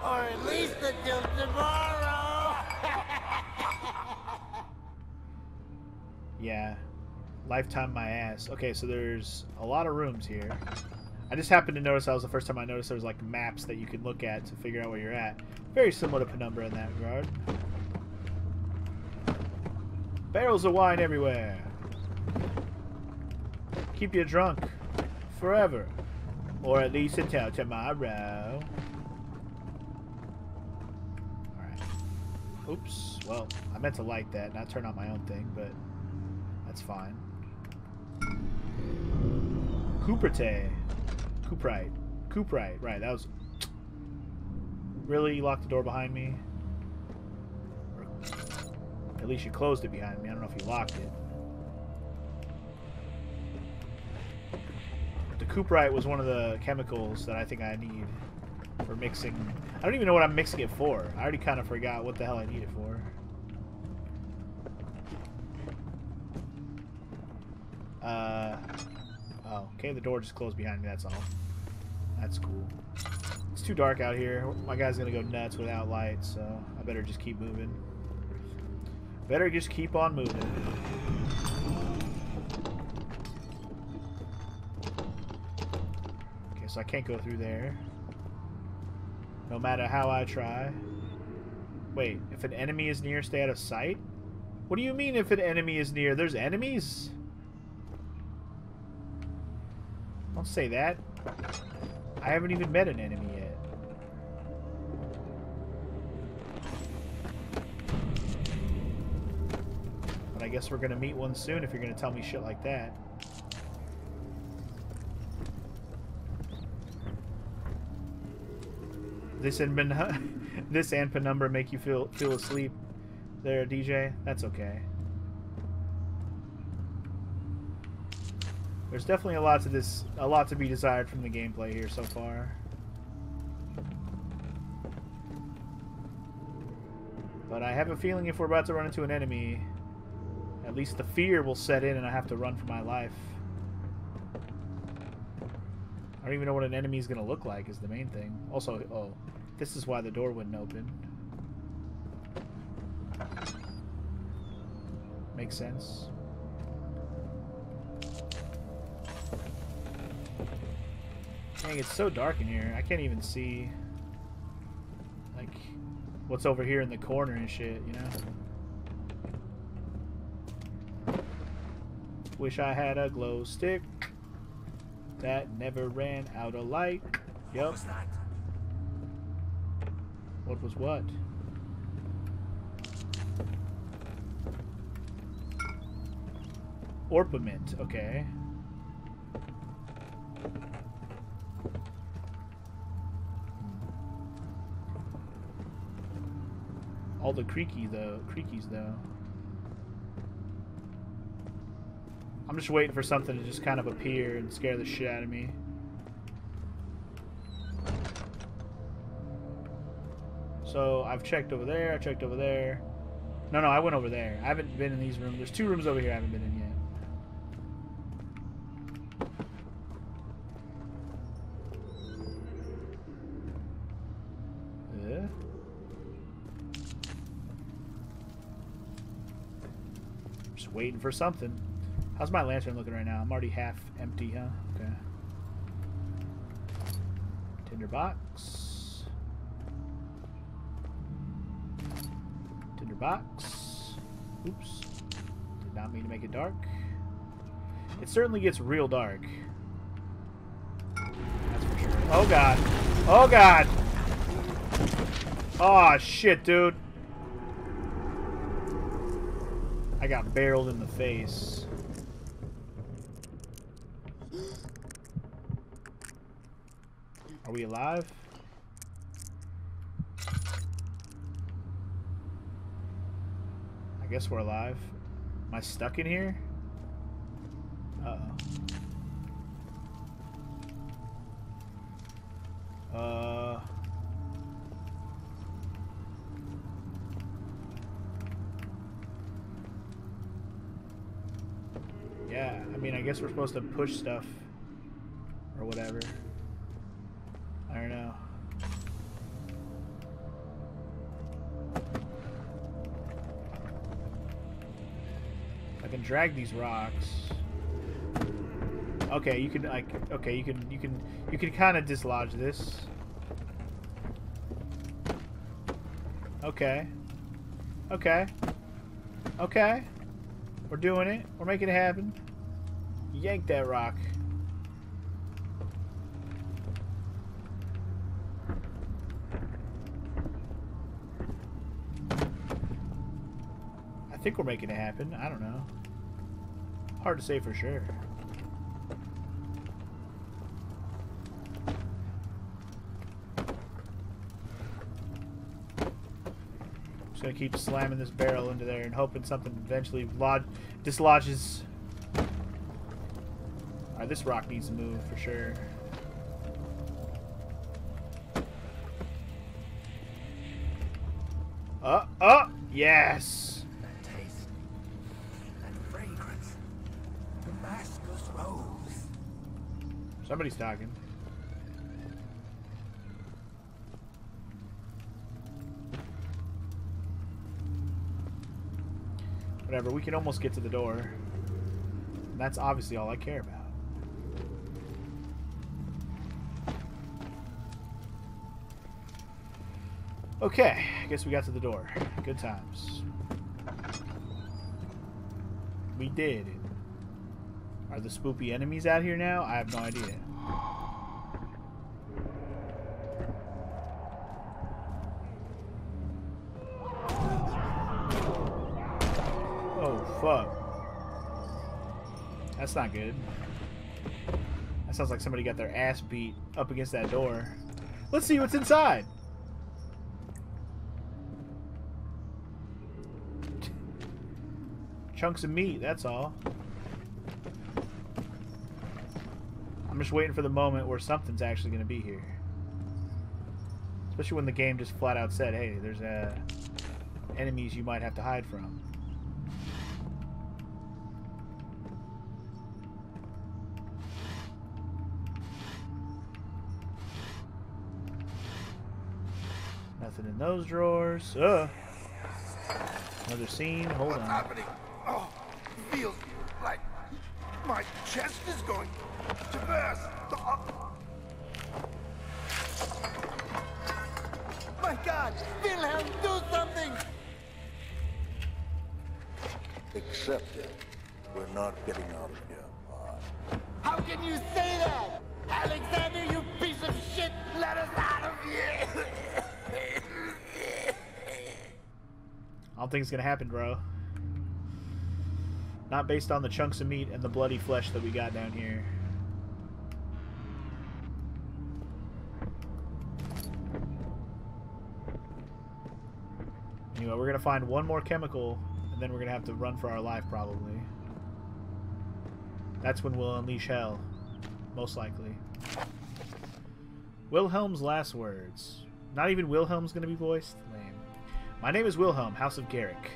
Or at least until tomorrow. Yeah. Lifetime my ass. Okay, so there's a lot of rooms here. I just happened to notice that was the first time I noticed there was like maps that you could look at to figure out where you're at. Very similar to Penumbra in that regard. Barrels of wine everywhere. Keep you drunk forever. Or at least until tomorrow. Alright. Oops. Well, I meant to light that, not turn on my own thing, but that's fine. Cuprite. Right, that was... Really? You locked the door behind me? At least you closed it behind me. I don't know if you locked it. The cuprite was one of the chemicals that I think I need for mixing. I don't even know what I'm mixing it for. I already kind of forgot what the hell I need it for. Oh, okay, the door just closed behind me, that's all. That's cool. It's too dark out here. My guy's gonna go nuts without light, so I better just keep moving. Better just keep on moving. Okay, so I can't go through there. No matter how I try. Wait, if an enemy is near, stay out of sight? What do you mean if an enemy is near? There's enemies? Don't say that. I haven't even met an enemy yet. But I guess we're gonna meet one soon if you're gonna tell me shit like that. This and Penumbra make you feel asleep there, DJ? That's okay. There's definitely a lot to be desired from the gameplay here so far. But I have a feeling if we're about to run into an enemy, at least the fear will set in and I have to run for my life. I don't even know what an enemy is going to look like is the main thing. Also, oh, this is why the door wouldn't open. Makes sense. Dang, it's so dark in here. I can't even see, like, what's over here in the corner and shit, you know? Wish I had a glow stick that never ran out of light. Yep. What was that? What was what? Orpiment, okay. All the creakies though. I'm just waiting for something to just kind of appear and scare the shit out of me. So I've checked over there, I checked over there. No, I went over there. I haven't been in these rooms. There's 2 rooms over here I haven't been in yet. Just waiting for something. How's my lantern looking right now? I'm already half empty, huh? Okay. Tinderbox. Tinderbox. Oops. Did not mean to make it dark. It certainly gets real dark. That's for sure. Oh god. Oh god! Oh shit, dude. I got barreled in the face. Are we alive? I guess we're alive. Am I stuck in here? Uh-oh. Yeah, I mean, I guess we're supposed to push stuff or whatever. I don't know. I can drag these rocks. Okay, you can like okay, you can kind of dislodge this. Okay. Okay. Okay. We're doing it. We're making it happen. Yank that rock. I think we're making it happen. I don't know. Hard to say for sure. Just gonna keep slamming this barrel into there and hoping something eventually dislodges. Alright, this rock needs to move for sure. Yes! That taste, that fragrance, Damascus rose. Somebody's talking. Whatever, we can almost get to the door. And that's obviously all I care about. Okay, I guess we got to the door. Good times. We did. Are the spoopy enemies out here now? I have no idea. Oh, fuck. That's not good. That sounds like somebody got their ass beat up against that door. Let's see what's inside. Chunks of meat, that's all. I'm just waiting for the moment where something's actually going to be here. Especially when the game just flat out said, hey, there's enemies you might have to hide from. Nothing in those drawers. Another scene. Hold What's on. happening? Oh, feels like my chest is going to burst. My God! Wilhelm, do something! Accept it. We're not getting out of here. How can you say that? Alexander, you piece of shit! Let us out of here! I don't think it's gonna happen, bro. Not based on the chunks of meat and the bloody flesh that we got down here. Anyway, we're gonna find one more chemical, and then we're gonna have to run for our life, probably. That's when we'll unleash hell. Most likely. Wilhelm's last words. Not even Wilhelm's gonna be voiced? Lame. My name is Wilhelm, House of Garrick.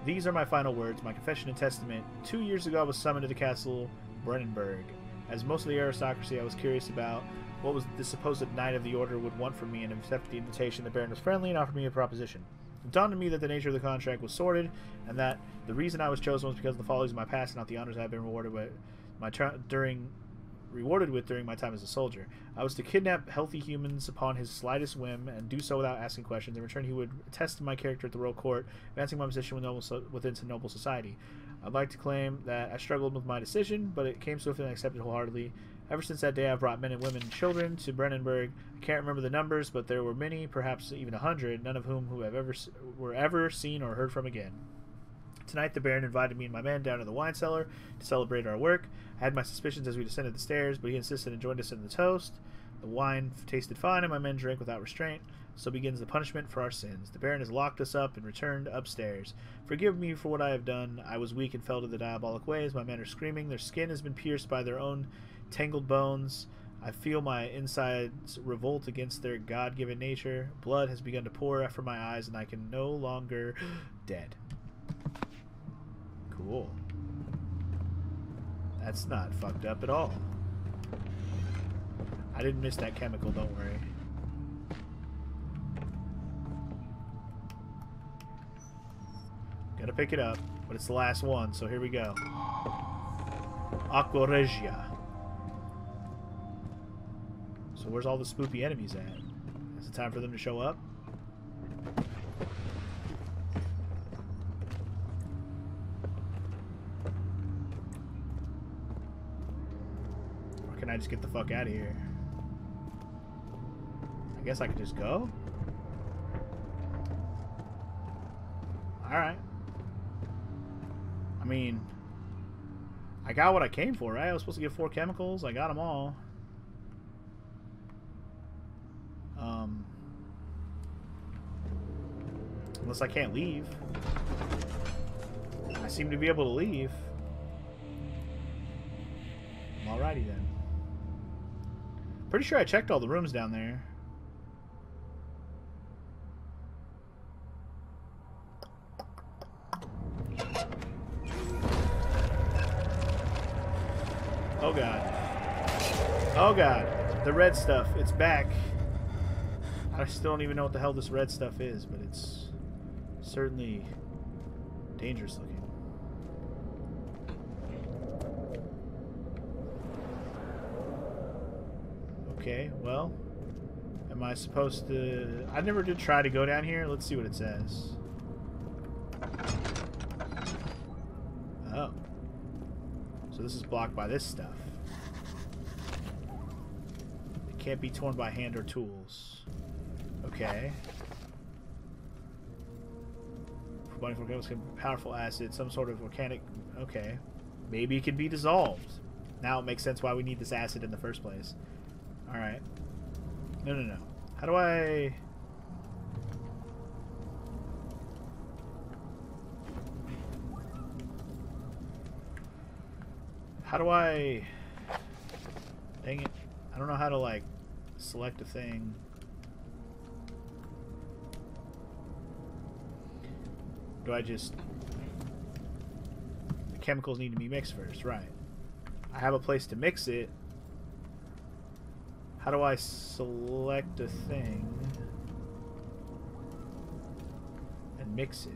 These are my final words, my confession and testament. 2 years ago I was summoned to the castle Brennenburg. As most of the aristocracy, I was curious about what was the supposed Knight of the Order would want from me, and accepted the invitation. The Baron was friendly and offered me a proposition. It dawned on me that the nature of the contract was sordid, and that the reason I was chosen was because of the follies of my past and not the honors I have been rewarded with during my time as a soldier. I was to kidnap healthy humans upon his slightest whim, and do so without asking questions. In return, he would test my character at the royal court, advancing my position within noble society. I'd like to claim that I struggled with my decision, but it came swiftly and I accepted wholeheartedly. Ever since that day, I've brought men and women and children to Brennenburg. I can't remember the numbers, but there were many, perhaps even 100, none of whom were ever seen or heard from again. Tonight, the Baron invited me and my men down to the wine cellar to celebrate our work. I had my suspicions as we descended the stairs, but he insisted and joined us in the toast. The wine tasted fine, and my men drank without restraint. So begins the punishment for our sins. The Baron has locked us up and returned upstairs. Forgive me for what I have done. I was weak and fell to the diabolic ways. My men are screaming. Their skin has been pierced by their own tangled bones. I feel my insides revolt against their God-given nature. Blood has begun to pour from my eyes, and I can no longer... Dead. Cool. That's not fucked up at all. I didn't miss that chemical, don't worry. Gotta pick it up, but it's the last one, so here we go. Aqua Regia. So where's all the spoopy enemies at? Is it time for them to show up? Or can I just get the fuck out of here? I guess I could just go? Alright. I mean, I got what I came for, right? I was supposed to get 4 chemicals. I got them all. Unless I can't leave. I seem to be able to leave. Alrighty then. Pretty sure I checked all the rooms down there. Oh god. Oh god. The red stuff. It's back. I still don't even know what the hell this red stuff is, but it's certainly dangerous looking. Okay, well, am I supposed to... I never did try to go down here. Let's see what it says. Oh. So this is blocked by this stuff. It can't be torn by hand or tools. Okay. Powerful acid, some sort of volcanic... Okay. Maybe it can be dissolved. Now it makes sense why we need this acid in the first place. Alright. No. How do I... How do I... Dang it. I don't know how to, like, select a thing. Do I just... The chemicals need to be mixed first, right. I have a place to mix it. How do I select a thing? and mix it.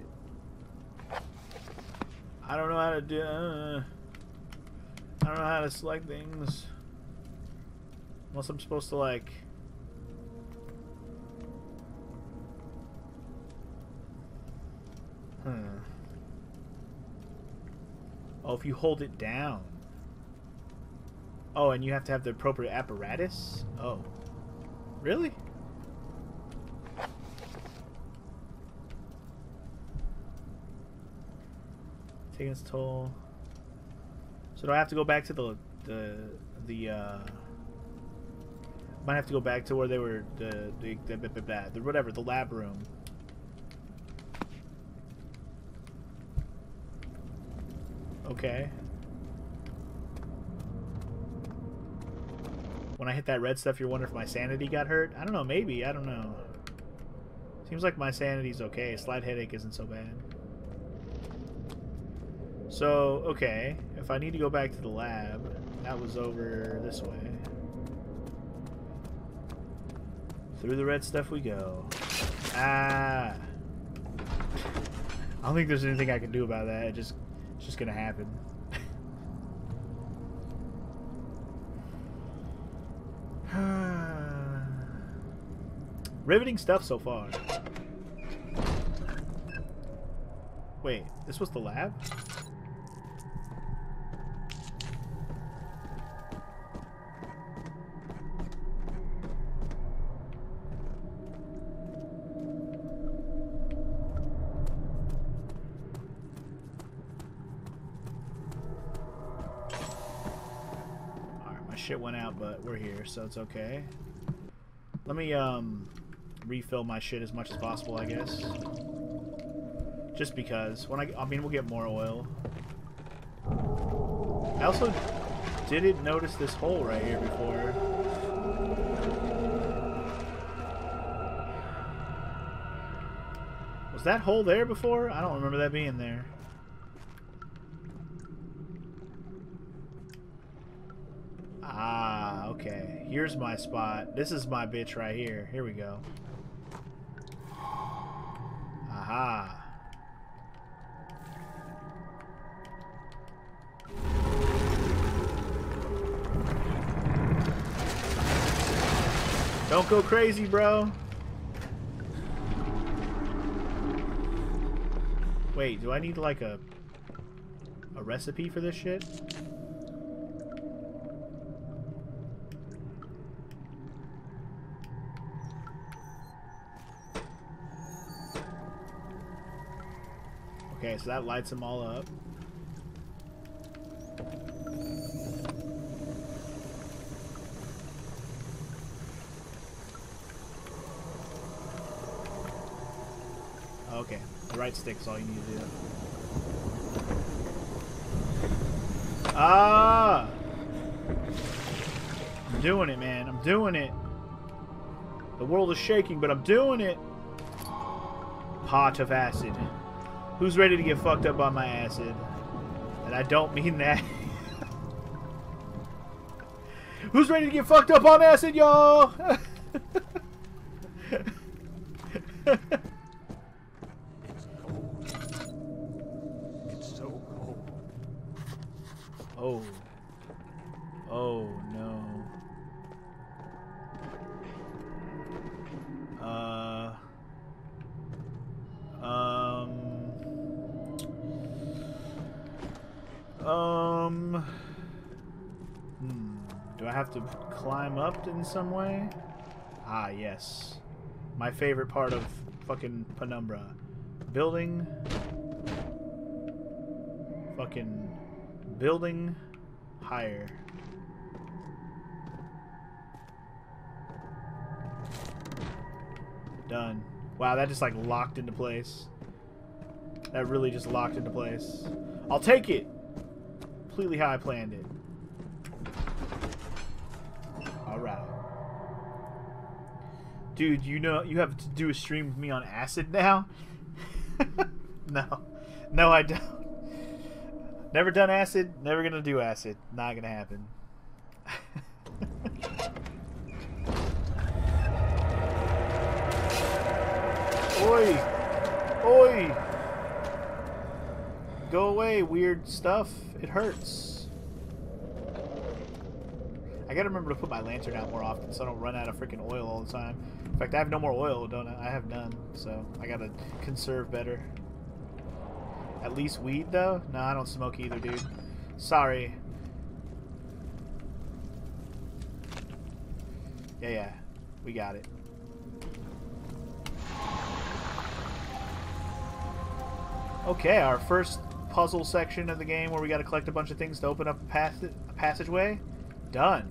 I don't know how to do. I don't know how to select things. Unless I'm supposed to like. Oh, if you hold it down. Oh, and you have to have the appropriate apparatus? Oh. Really? Taking its toll. So do I have to go back to the might have to go back to where they were the whatever, the lab room. Okay. When I hit that red stuff, you're wondering if my sanity got hurt? I don't know, maybe. I don't know. Seems like my sanity's okay. Slight headache isn't so bad. So, okay. If I need to go back to the lab, that was over this way. Through the red stuff we go. Ah! I don't think there's anything I can do about that. It's just gonna happen. Riveting stuff so far. Wait, this was the lab? Shit went out, but we're here, so it's okay. Let me refill my shit as much as possible, I guess. Just because when I mean we'll get more oil. I also didn't notice this hole right here before. Was that hole there before? I don't remember that being there. Ah, okay. Here's my spot. This is my bitch right here. Here we go. Aha. Don't go crazy, bro. Wait, do I need like a recipe for this shit? Okay, so that lights them all up. Okay, the right stick's all you need to do. Ah! I'm doing it, man. I'm doing it. The world is shaking, but I'm doing it. Pot of acid. Who's ready to get fucked up on my acid? And I don't mean that. Who's ready to get fucked up on acid, y'all? It's cold. It's so cold. Oh. Oh, no. Do I have to climb up in some way? Ah, yes. My favorite part of fucking Penumbra. Building. Fucking building higher. Done. Wow, that just like locked into place. That really just locked into place. I'll take it. Completely how I planned it. Alright. Dude, you know you have to do a stream with me on acid now? No. No, I don't. Never done acid, never gonna do acid. Not gonna happen. Oi! Oi! Go away, weird stuff. It hurts. I gotta remember to put my lantern out more often so I don't run out of freaking oil all the time. In fact, I have no more oil, don't I? I have none, so I gotta conserve better. At least weed, though? No, I don't smoke either, dude. Sorry. Yeah, we got it. Okay, our first puzzle section of the game where we got to collect a bunch of things to open up a passageway. Done.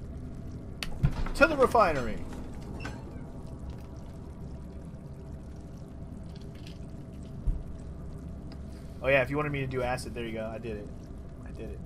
To the refinery. Oh yeah, if you wanted me to do acid, there you go. I did it. I did it.